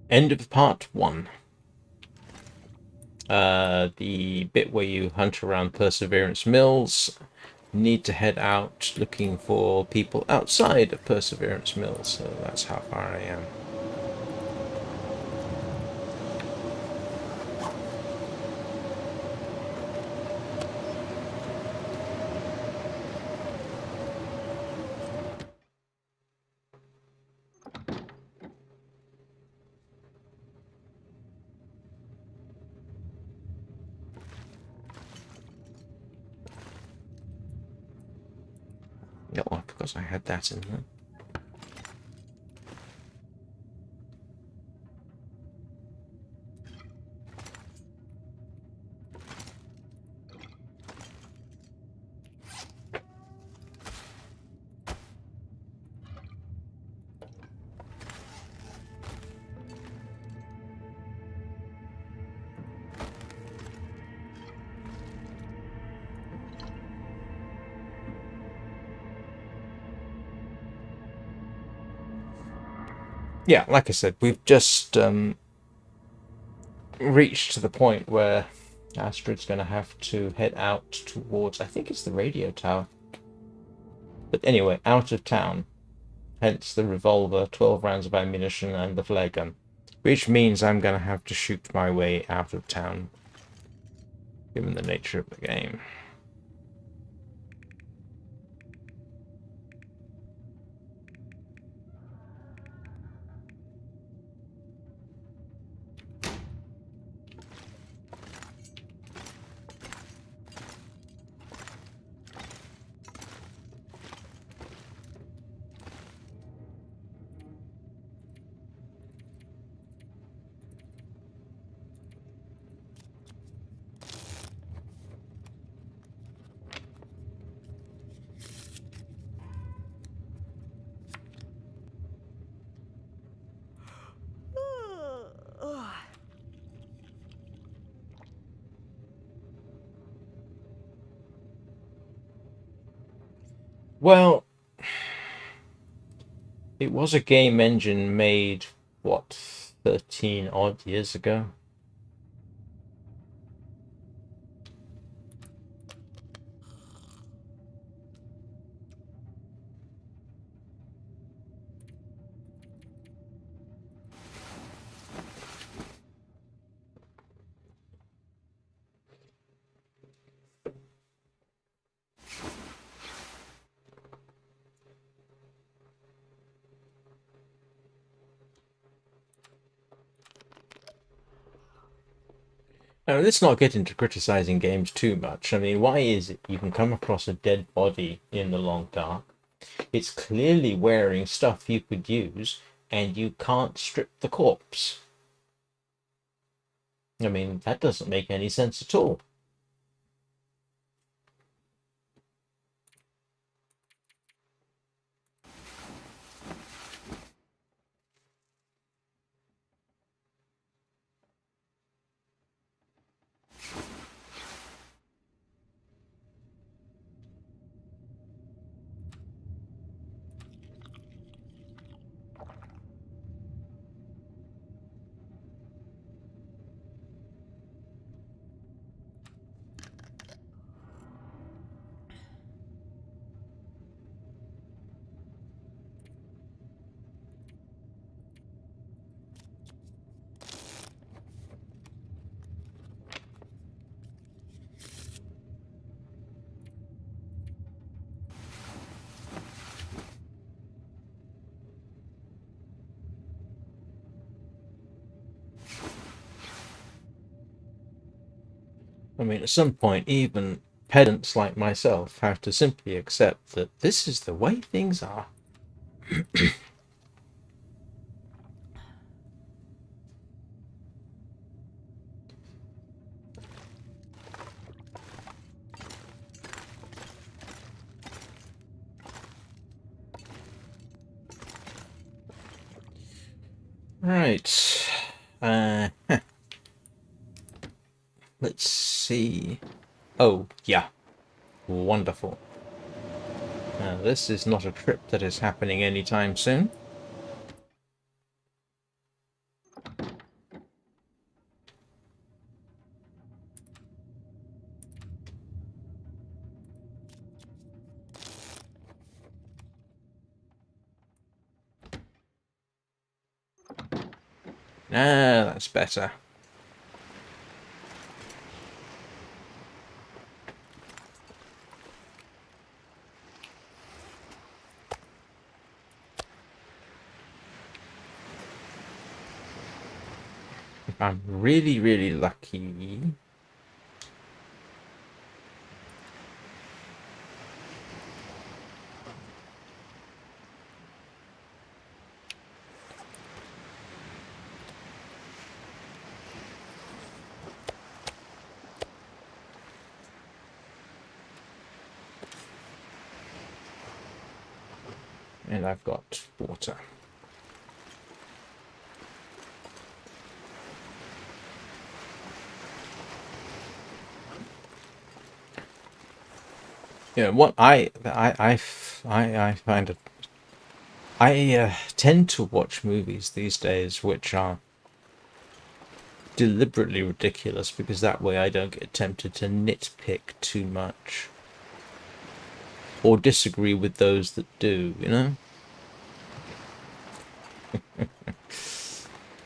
End of part 1. The bit where you hunt around Perseverance Mills. Need to head out looking for people outside of Perseverance Mills, so that's how far I am. Oh, because I had that in there. Yeah, like I said, we've just reached the point where Astrid's going to have to head out towards, I think it's the radio tower. But anyway, out of town. Hence the revolver, 12 rounds of ammunition, and the flare gun. Which means I'm going to have to shoot my way out of town, given the nature of the game. Well, it was a game engine made, what, 13 odd years ago? Now, let's not get into criticizing games too much. I mean, why is it you can come across a dead body in the long dark? It's clearly wearing stuff you could use, and you can't strip the corpse. I mean, that doesn't make any sense at all. I mean, at some point, even pedants like myself have to simply accept that this is the way things are. Right. Let's see. Oh, yeah. Wonderful. Now, this is not a trip that is happening anytime soon. Ah, that's better. If I'm really, really lucky. And I've got water. Yeah, what I find it. I tend to watch movies these days which are deliberately ridiculous because that way I don't get tempted to nitpick too much or disagree with those that do, you know?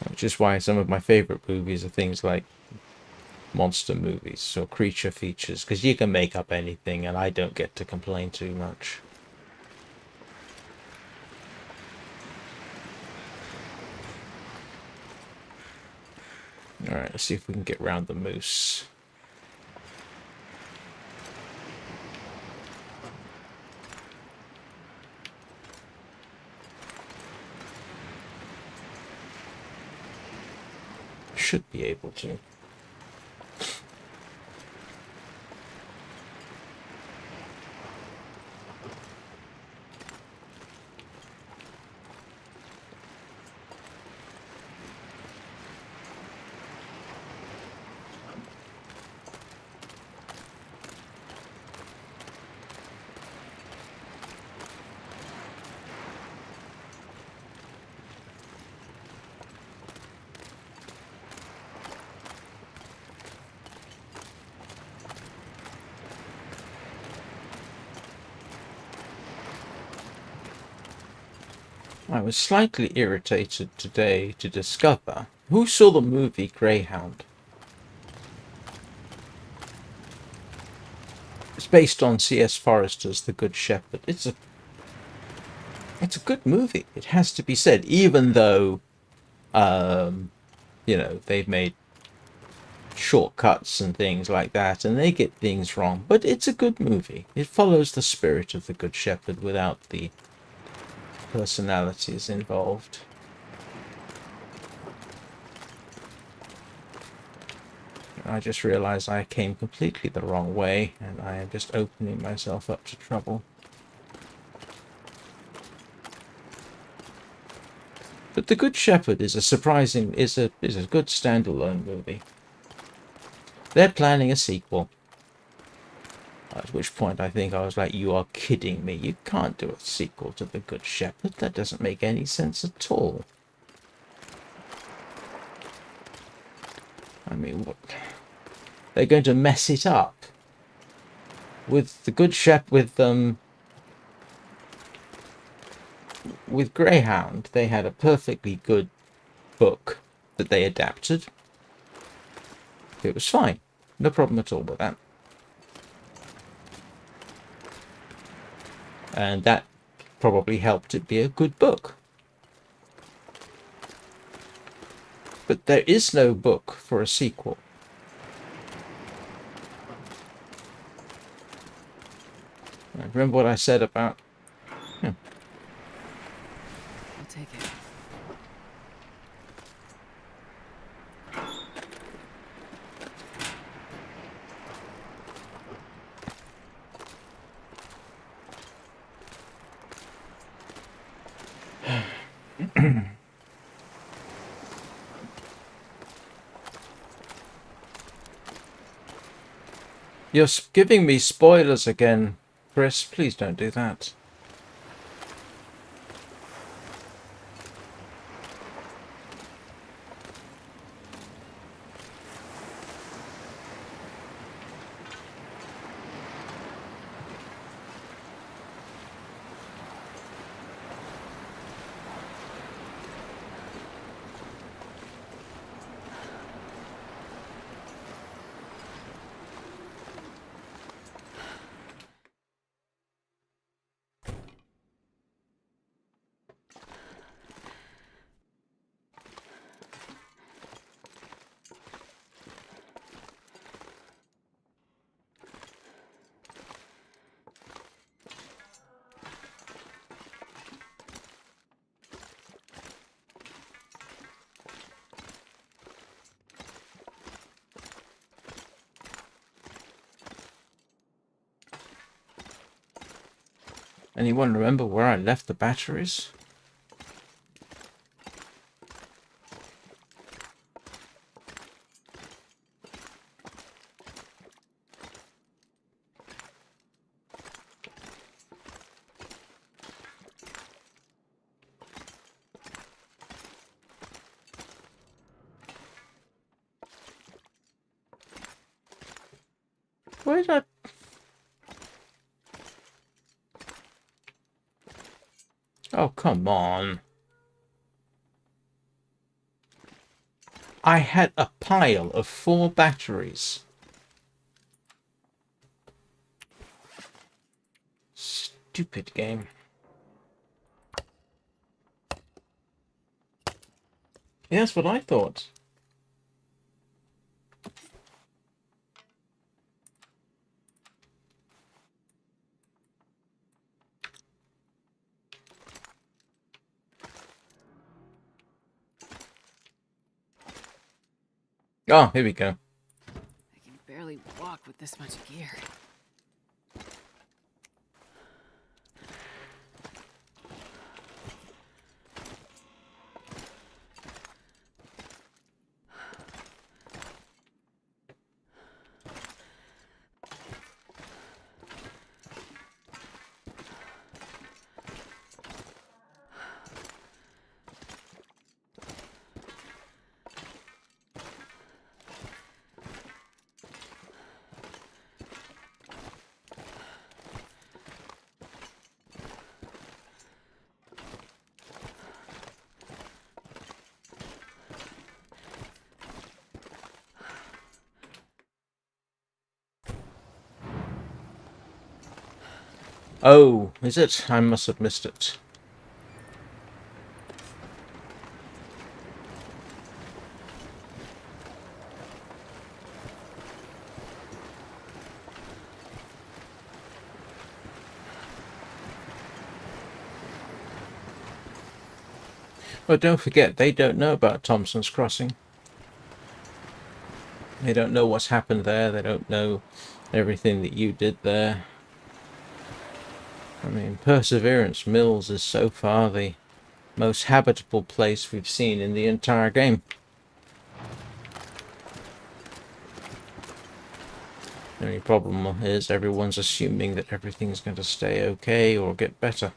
Which is why some of my favorite movies are things like monster movies or creature features, because you can make up anything and I don't get to complain too much. Alright, let's see if we can get around the moose. Should be able to. I was slightly irritated today to discover who saw the movie Greyhound. It's based on C.S. Forester's The Good Shepherd. It's a good movie. It has to be said, even though you know, they've made shortcuts and things like that, and they get things wrong. But it's a good movie. It follows the spirit of the Good Shepherd without the personalities involved. I just realized I came completely the wrong way, and I am just opening myself up to trouble. But The Good Shepherd is a good standalone movie. They're planning a sequel. At which point I think I was like, you are kidding me. You can't do a sequel to The Good Shepherd. That doesn't make any sense at all. I mean, what? They're going to mess it up. With The Good Shepherd, with Greyhound, they had a perfectly good book that they adapted. It was fine. No problem at all with that. And that probably helped it be a good book. But there is no book for a sequel. Remember what I said about... I'll take it. You're giving me spoilers again, Chris. Please don't do that. Anyone remember where I left the batteries? Where did I... Oh, come on. I had a pile of 4 batteries. Stupid game. Yeah, that's what I thought. Oh, here we go. I can barely walk with this much gear. Oh, is it? I must have missed it. But don't forget, they don't know about Thompson's Crossing. They don't know what's happened there. They don't know everything that you did there. I mean, Perseverance Mills is so far the most habitable place we've seen in the entire game. The only problem is everyone's assuming that everything's going to stay okay or get better.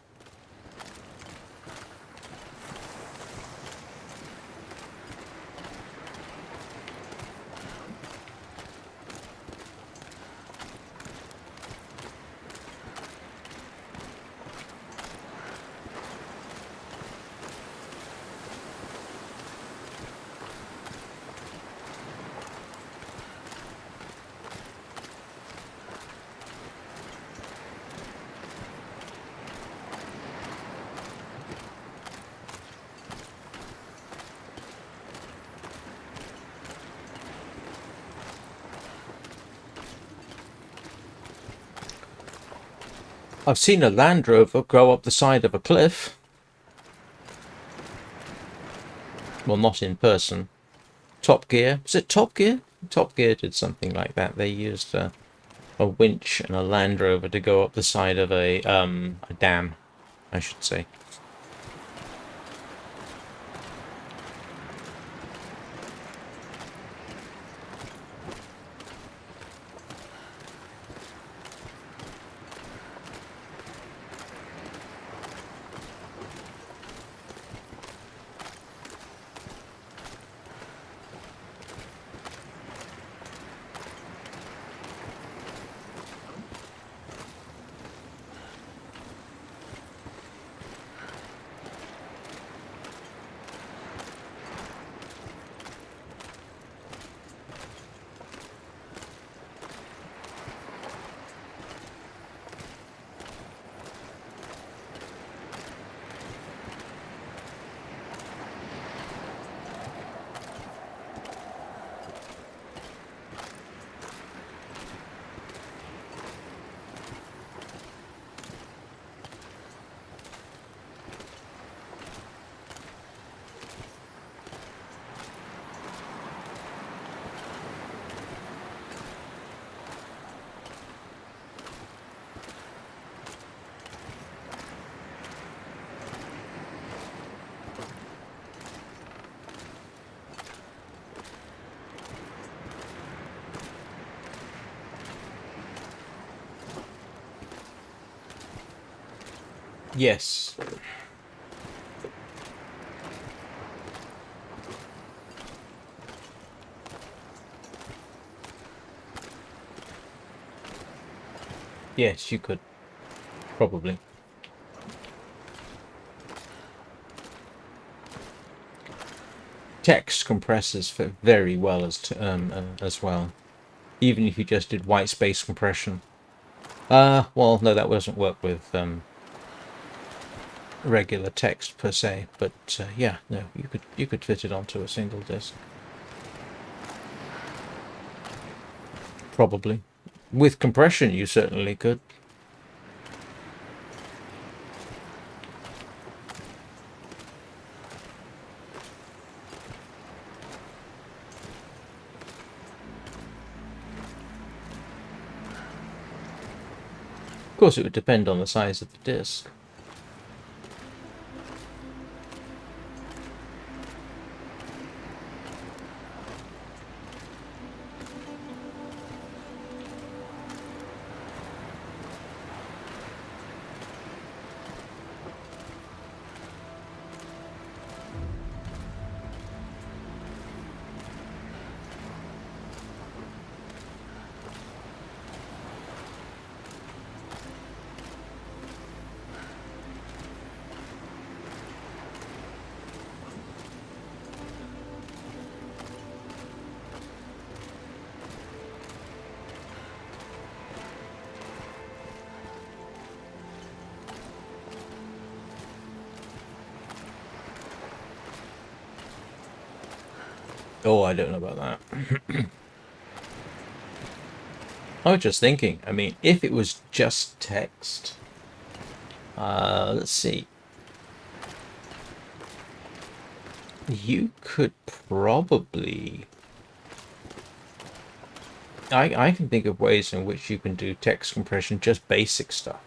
I've seen a Land Rover go up the side of a cliff. Well, not in person. Top Gear. Was it Top Gear? Top Gear did something like that. They used a winch and a Land Rover to go up the side of a dam, I should say. Yes. Yes, you could. Probably. Text compresses fit very well as well. Even if you just did white space compression. Well, no, that doesn't work with regular text per se, but yeah, no, you could fit it onto a single disc. Probably. With compression, you certainly could. Of course, it would depend on the size of the disc. Oh, I don't know about that. I was just thinking, I mean, if it was just text, let's see. You could probably... I can think of ways in which you can do text compression, just basic stuff,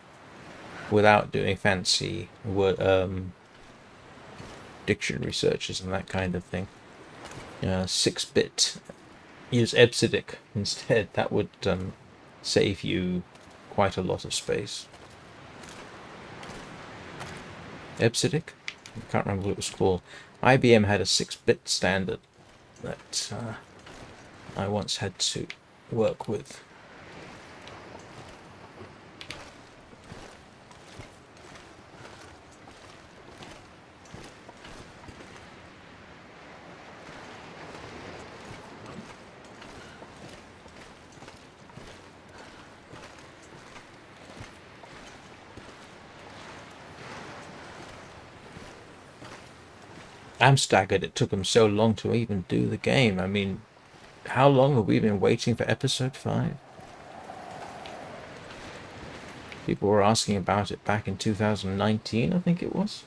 without doing fancy dictionary searches and that kind of thing. 6-bit, use EBCDIC instead. That would save you quite a lot of space. EBCDIC? I can't remember what it was called. IBM had a 6-bit standard that I once had to work with. I'm staggered it took them so long to even do the game. I mean, how long have we been waiting for episode 5? People were asking about it back in 2019, I think it was.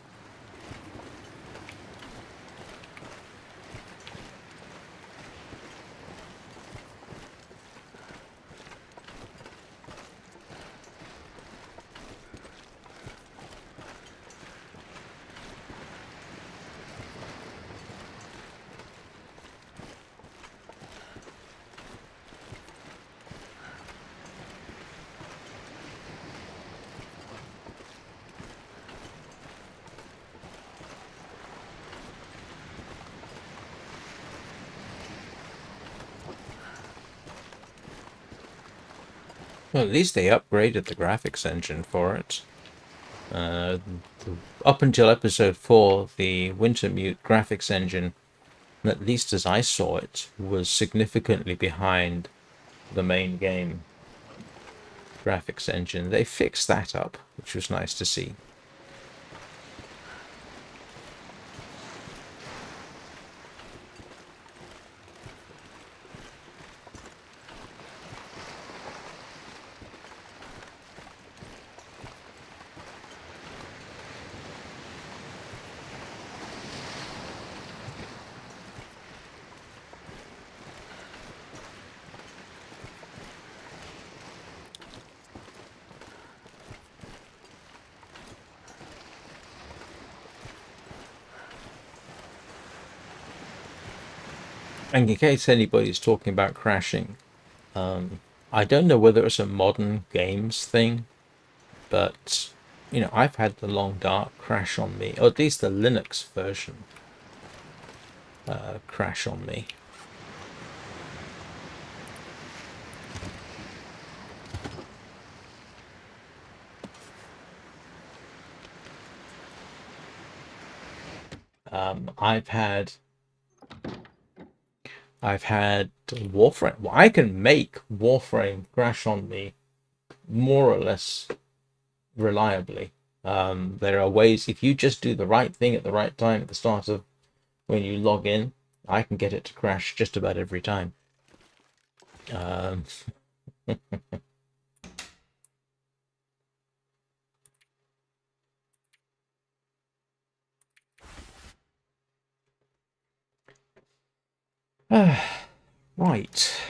Well, at least they upgraded the graphics engine for it. Up until episode 4, the Wintermute graphics engine, at least as I saw it, was significantly behind the main game graphics engine. They fixed that up, which was nice to see. And in case anybody's talking about crashing, I don't know whether it's a modern games thing, but, you know, I've had the Long Dark crash on me, or at least the Linux version crash on me. I've had Warframe. Well, I can make Warframe crash on me more or less reliably. There are ways, if you just do the right thing at the right time at the start of when you log in, I can get it to crash just about every time. Right.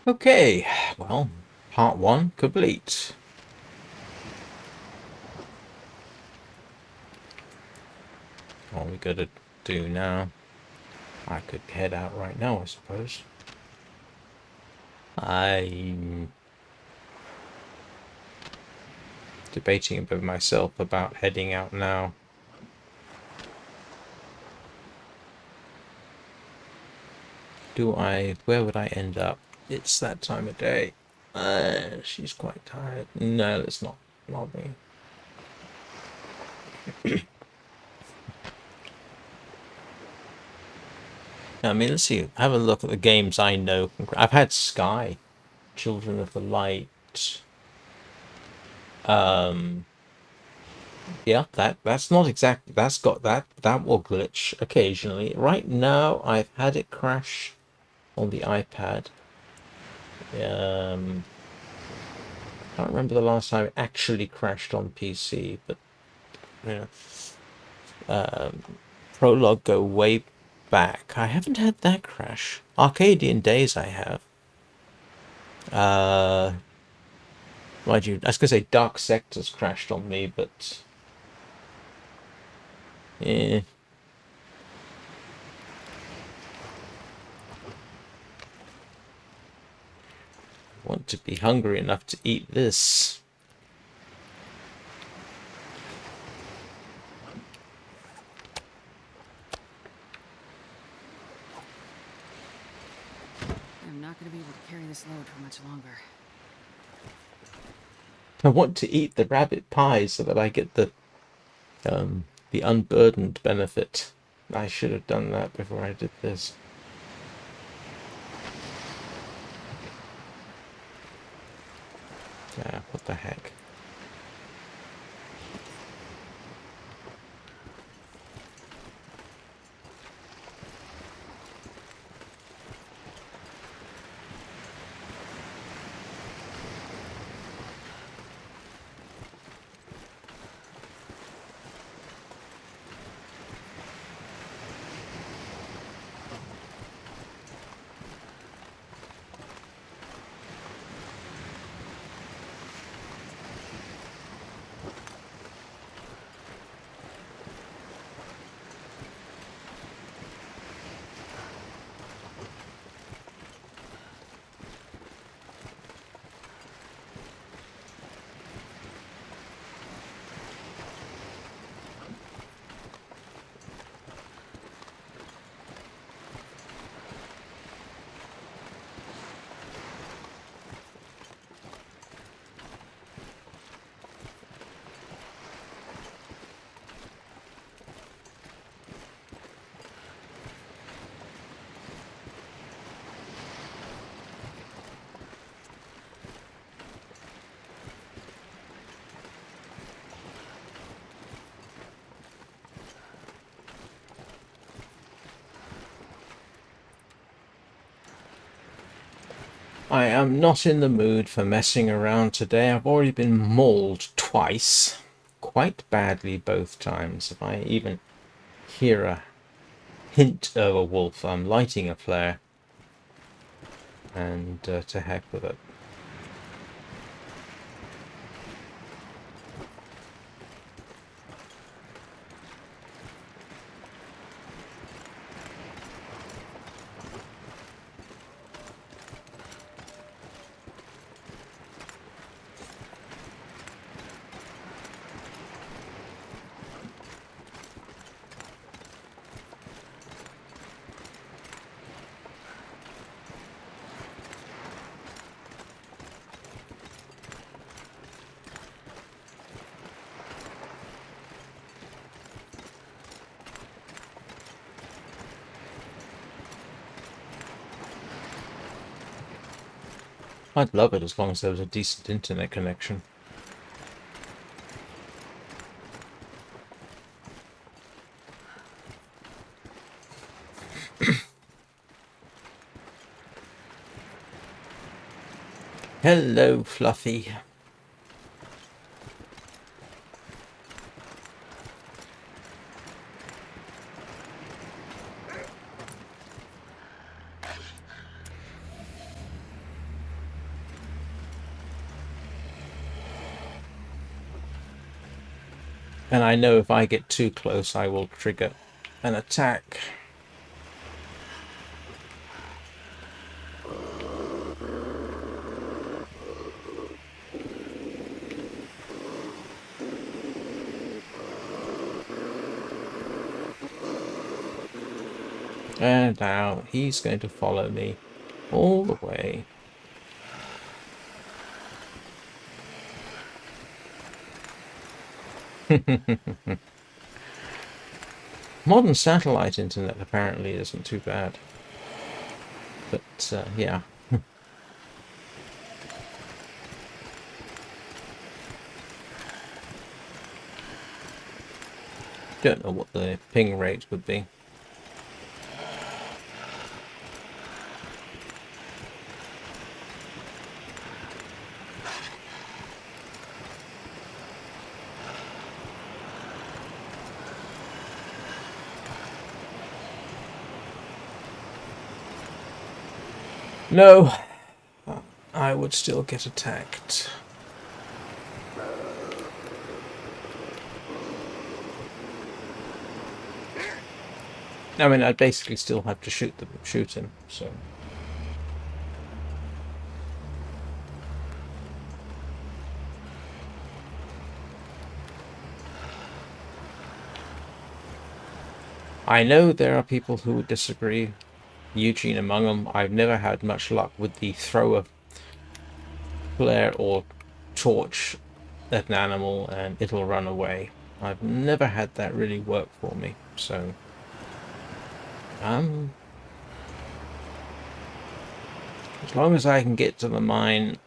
Okay, well, part 1 complete. All we gotta do now, I could head out right now, I suppose. I'm debating with myself about heading out now. Where would I end up? It's that time of day. She's quite tired. No, let's not me. I mean, let's see. Have a look at the games I know. I've had Sky, Children of the Light. Yeah, that's not exactly. That's got that will glitch occasionally. Right now, I've had it crash on the iPad. I can't remember the last time it actually crashed on PC, but yeah. Prologue go way back. I haven't had that crash. Arcadian Days I have. Mind you, I was gonna say Dark Sectors crashed on me, but yeah. Want to be hungry enough to eat this. I'm not going to be able to carry this load for much longer. I want to eat the rabbit pie so that I get the unburdened benefit. I should have done that before I did this. Yeah, what the heck. I am not in the mood for messing around today. I've already been mauled twice. Quite badly both times. If I even hear a hint of a wolf, I'm lighting a flare. And to heck with it. I'd love it as long as there was a decent internet connection. Hello, Fluffy. And I know if I get too close, I will trigger an attack. And now he's going to follow me all the way. Modern satellite internet apparently isn't too bad. But, yeah. Don't know what the ping rate would be. No, I would still get attacked. I mean, I'd basically still have to shoot him, so... I know there are people who would disagree, Eugene among them. I've never had much luck with the throw of flare or torch at an animal and it'll run away. I've never had that really work for me, so... as long as I can get to the mine,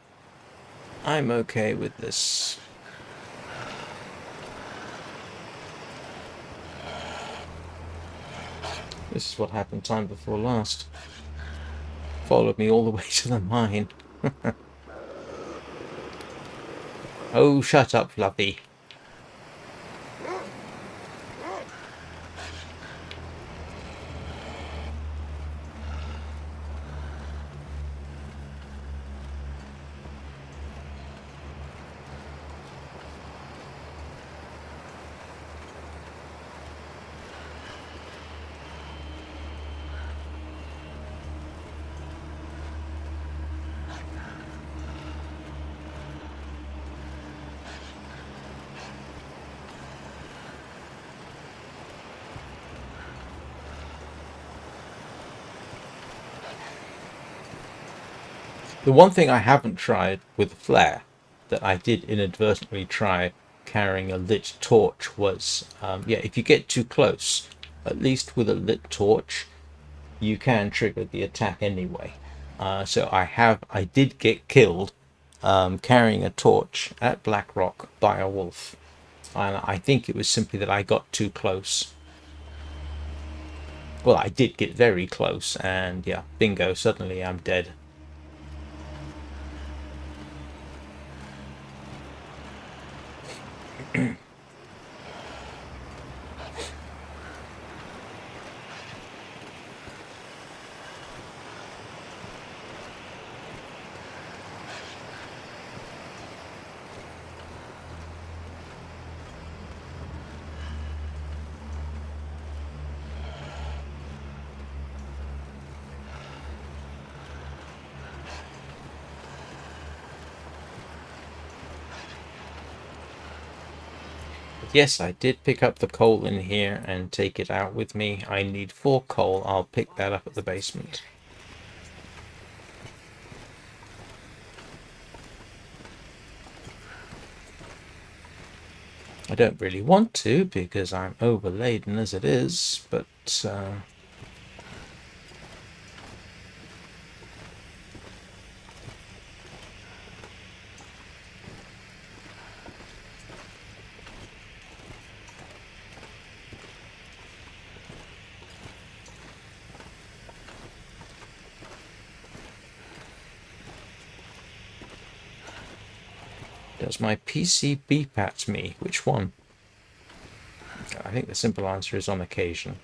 I'm okay with this. This is what happened time before last. Followed me all the way to the mine. Oh, shut up, Fluffy. The one thing I haven't tried with the flare that I did inadvertently try carrying a lit torch was, yeah, if you get too close, at least with a lit torch, you can trigger the attack anyway. So I did get killed carrying a torch at Black Rock by a wolf. And I think it was simply that I got too close. Well, I did get very close, and yeah, bingo, suddenly I'm dead. Yes, I did pick up the coal in here and take it out with me. I need 4 coal. I'll pick that up at the basement. I don't really want to because I'm overladen as it is, but does my PC beep at me? Which one? I think the simple answer is on occasion.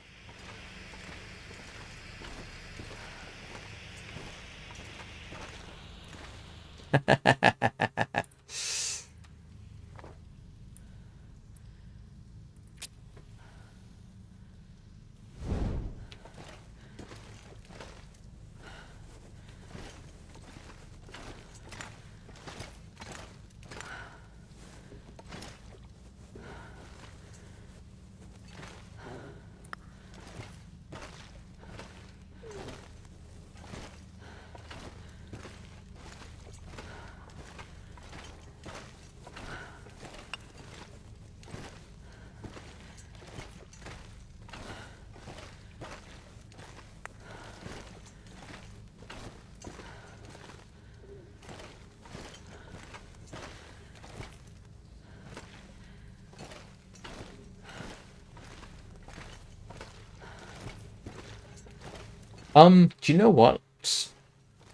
Do you know what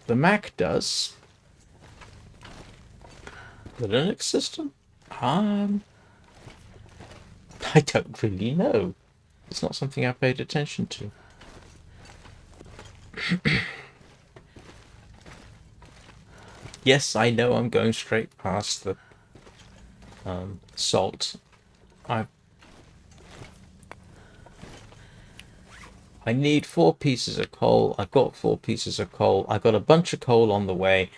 the Mac does? The Linux system? Um, I don't really know. It's not something I paid attention to. Yes, I know I'm going straight past the salt. I I need 4 pieces of coal. I've got 4 pieces of coal. I've got a bunch of coal on the way.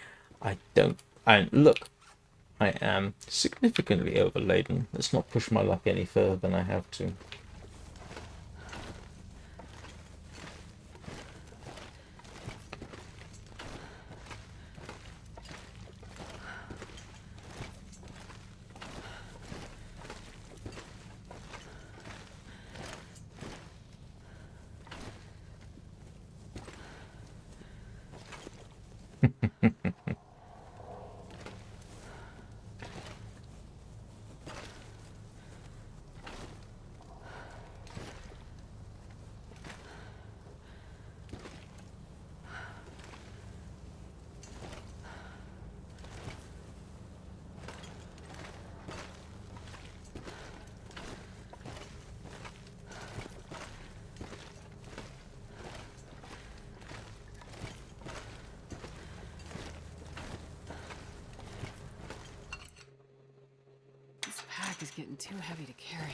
I don't. And look, I am significantly overladen. Let's not push my luck any further than I have to. This pack is getting too heavy to carry.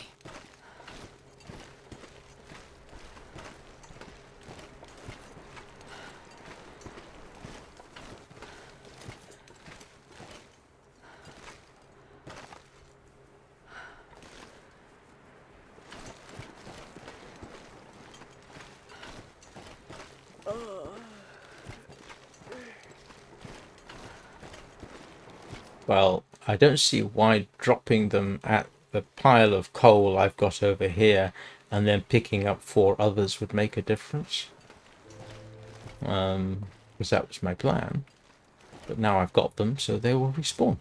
Well, I don't see why dropping them at the pile of coal I've got over here and then picking up 4 others would make a difference. Because that was my plan. But now I've got them, so they will respawn.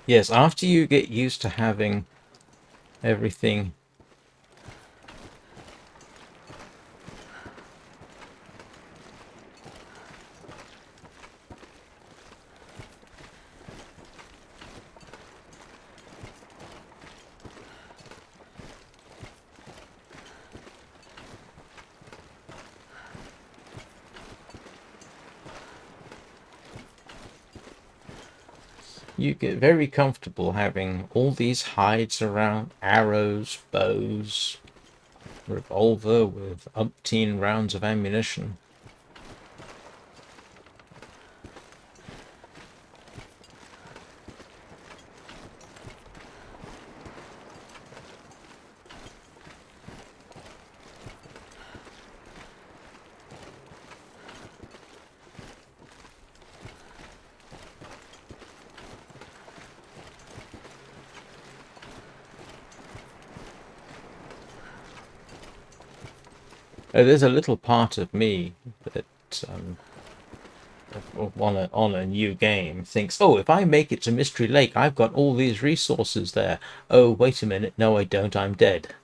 Yes, after you get used to having everything you get very comfortable having all these hides around, arrows, bows, revolver with umpteen rounds of ammunition. There's a little part of me that on a new game thinks, oh, if I make it to Mystery Lake, I've got all these resources there. Oh, wait a minute, no I don't, I'm dead.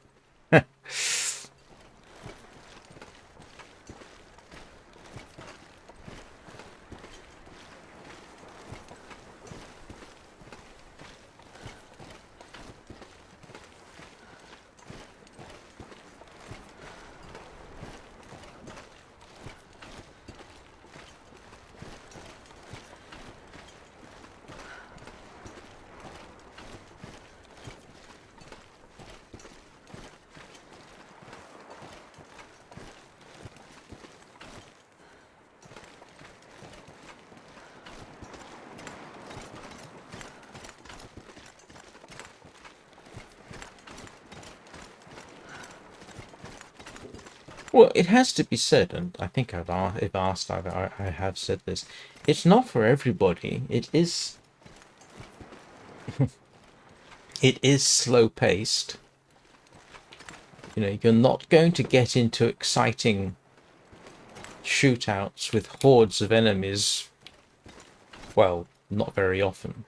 Well, it has to be said, and I think if asked, I have said this. It's not for everybody. It is slow paced. You know, you're not going to get into exciting shootouts with hordes of enemies. Well, not very often.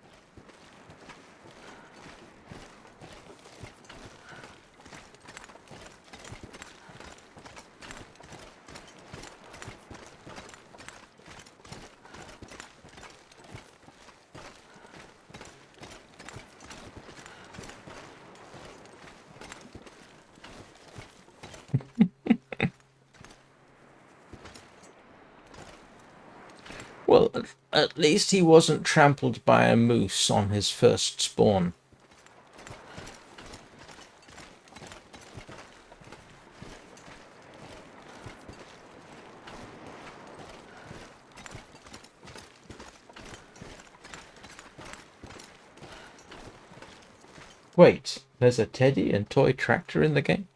Well, at least he wasn't trampled by a moose on his first spawn. Wait, there's a teddy and toy tractor in the game?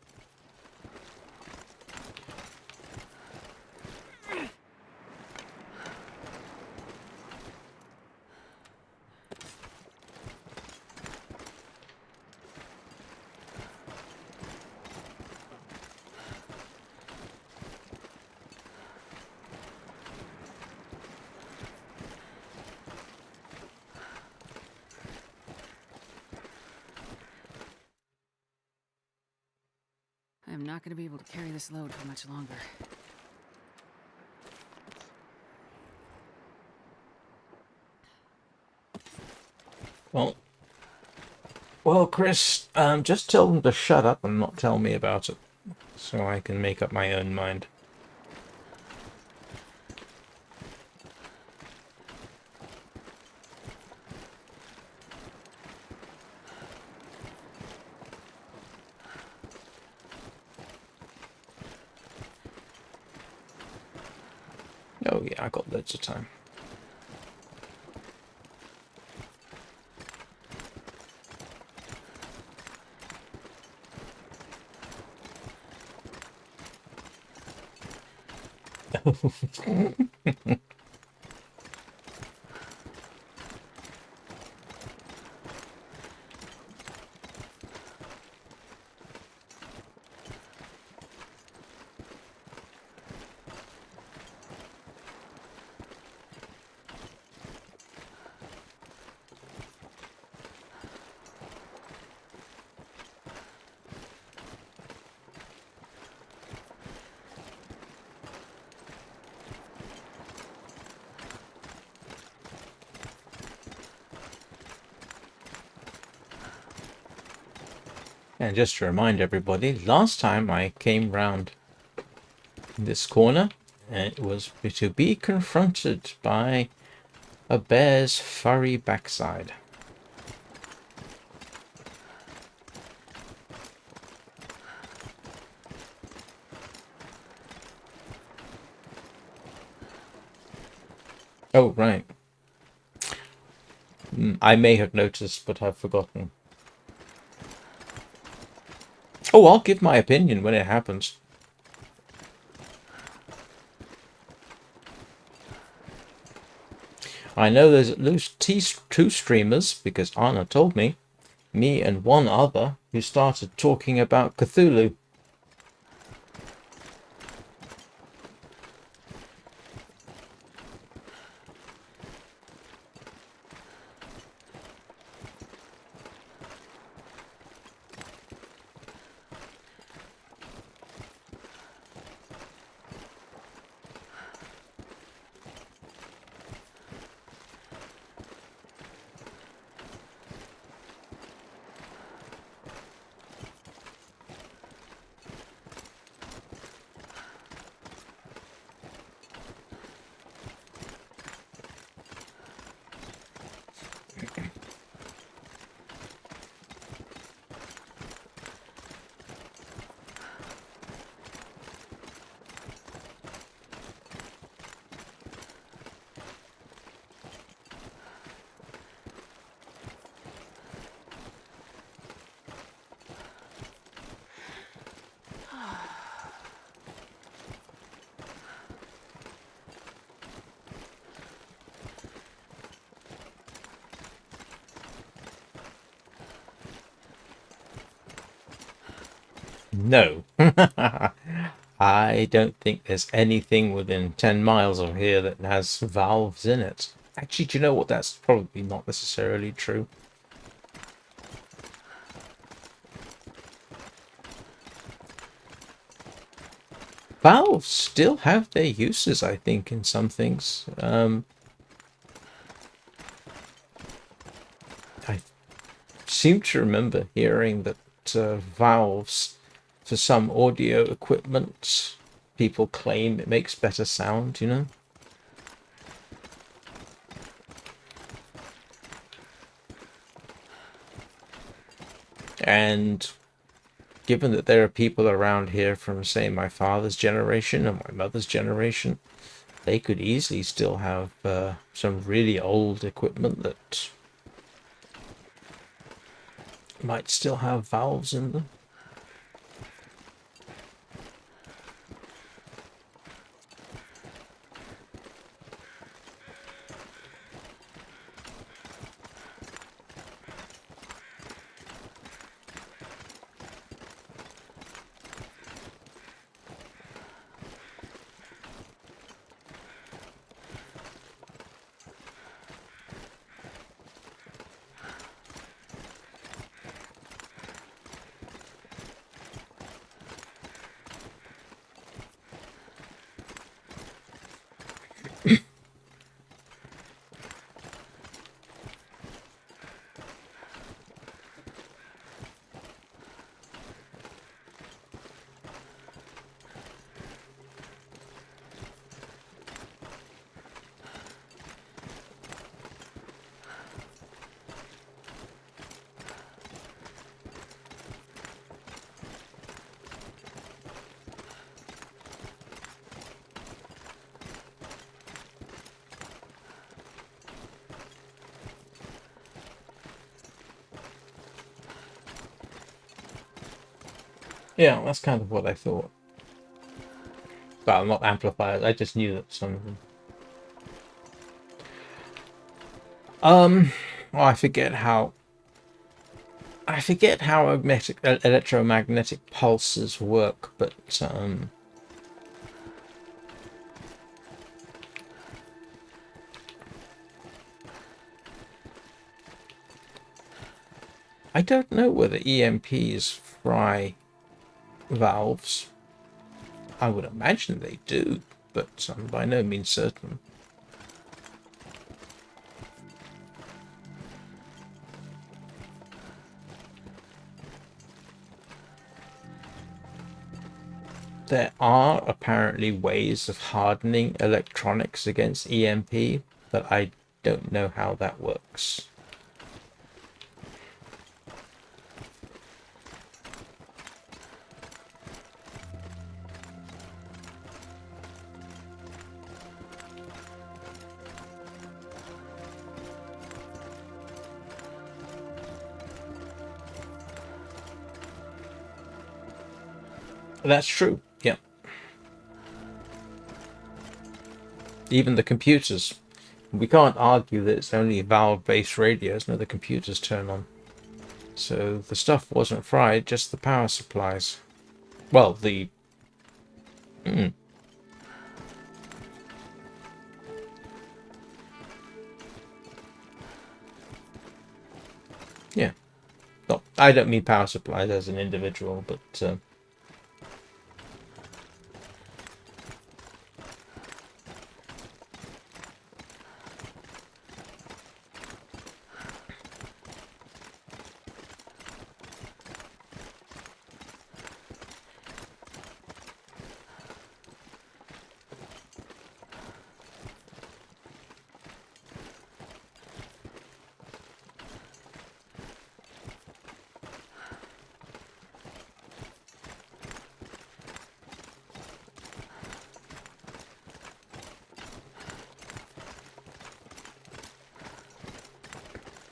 I am not going to be able to carry this load for much longer. Well, Chris, just tell them to shut up and not tell me about it, so I can make up my own mind. Oh yeah, I got loads of time. And just to remind everybody, last time I came round this corner, and it was to be confronted by a bear's furry backside. Oh, right. I may have noticed, but I've forgotten. Oh, I'll give my opinion when it happens. I know there's at least two streamers, because Anna told me and one other, who started talking about Cthulhu. No. I don't think there's anything within 10 miles of here that has valves in it. Actually, do you know what? That's probably not necessarily true. Valves still have their uses, I think, in some things. I seem to remember hearing that valves for some audio equipment, people claim it makes better sound, you know? And given that there are people around here from, say, my father's generation and my mother's generation, they could easily still have some really old equipment that might still have valves in them. Yeah, that's kind of what I thought. Well, not amplifiers. I just knew that some of them. Oh, I forget how electromagnetic pulses work, but I don't know whether EMPs fry valves. I would imagine they do, but I'm by no means certain. There are apparently ways of hardening electronics against EMP, but I don't know how that works. That's true, yeah. Even the computers. We can't argue that it's only valve-based radios. No, the computers turn on. So the stuff wasn't fried, just the power supplies. Well, the... Yeah. No, I don't mean power supplies as an individual, but...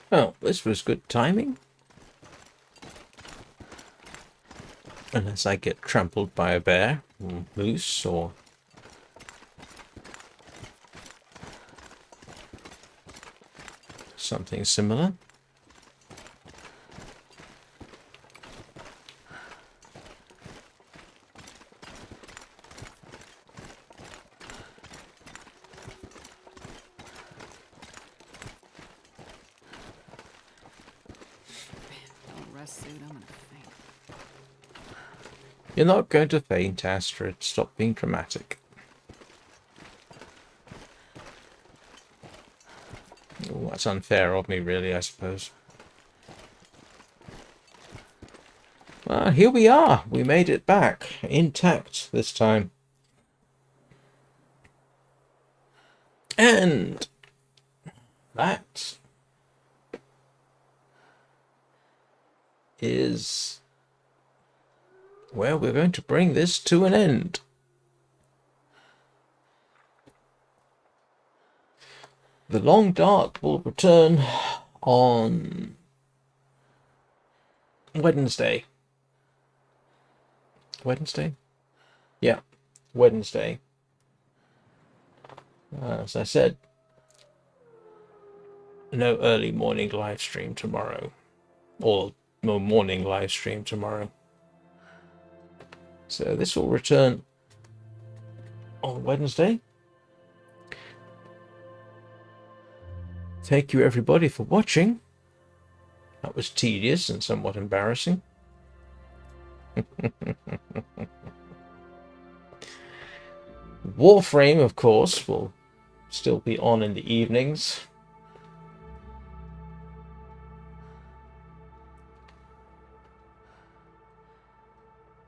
Oh, this was good timing. Unless I get trampled by a bear, or moose, or... something similar. dress suit, I'm gonna faint. You're not going to faint, Astrid. Stop being dramatic. Oh, that's unfair of me, really, I suppose. Well, here we are. We made it back. Intact this time. And that is where we're going to bring this to an end. The Long Dark will return on Wednesday. Wednesday? Yeah, Wednesday. As I said, no early morning live stream tomorrow. Or no morning live stream tomorrow. So this will return on Wednesday. Thank you everybody for watching. That was tedious and somewhat embarrassing. Warframe, of course, will still be on in the evenings.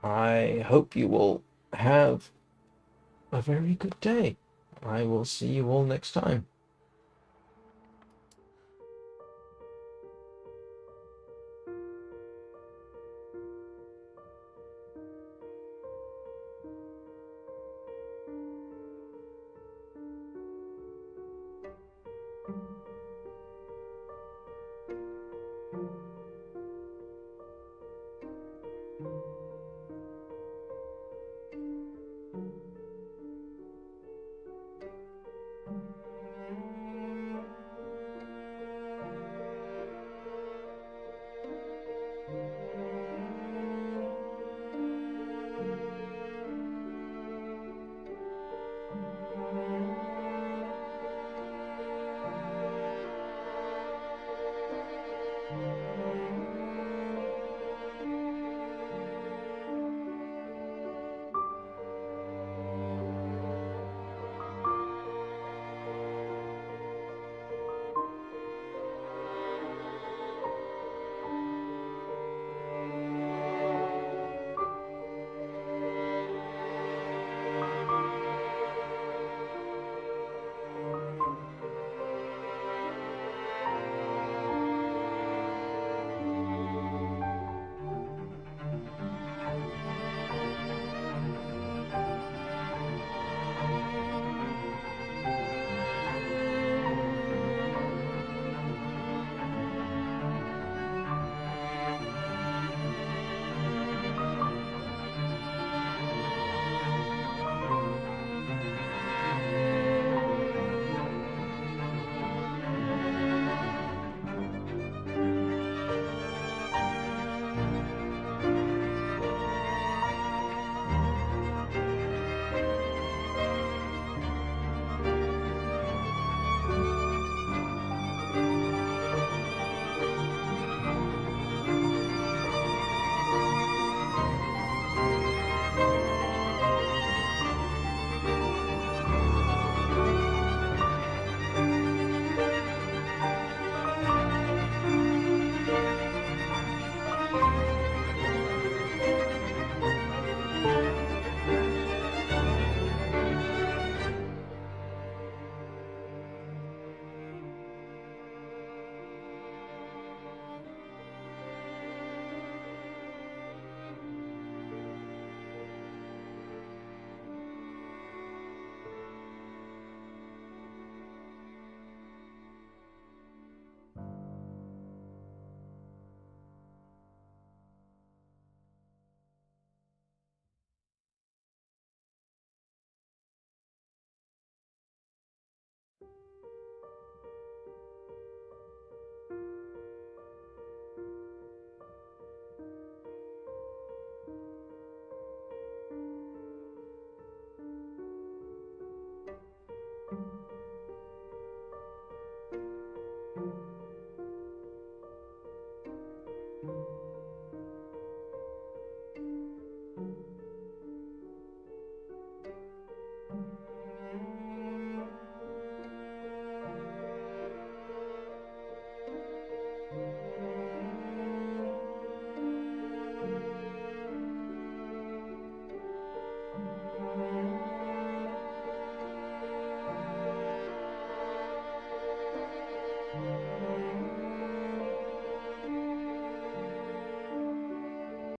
I hope you will have a very good day. I will see you all next time.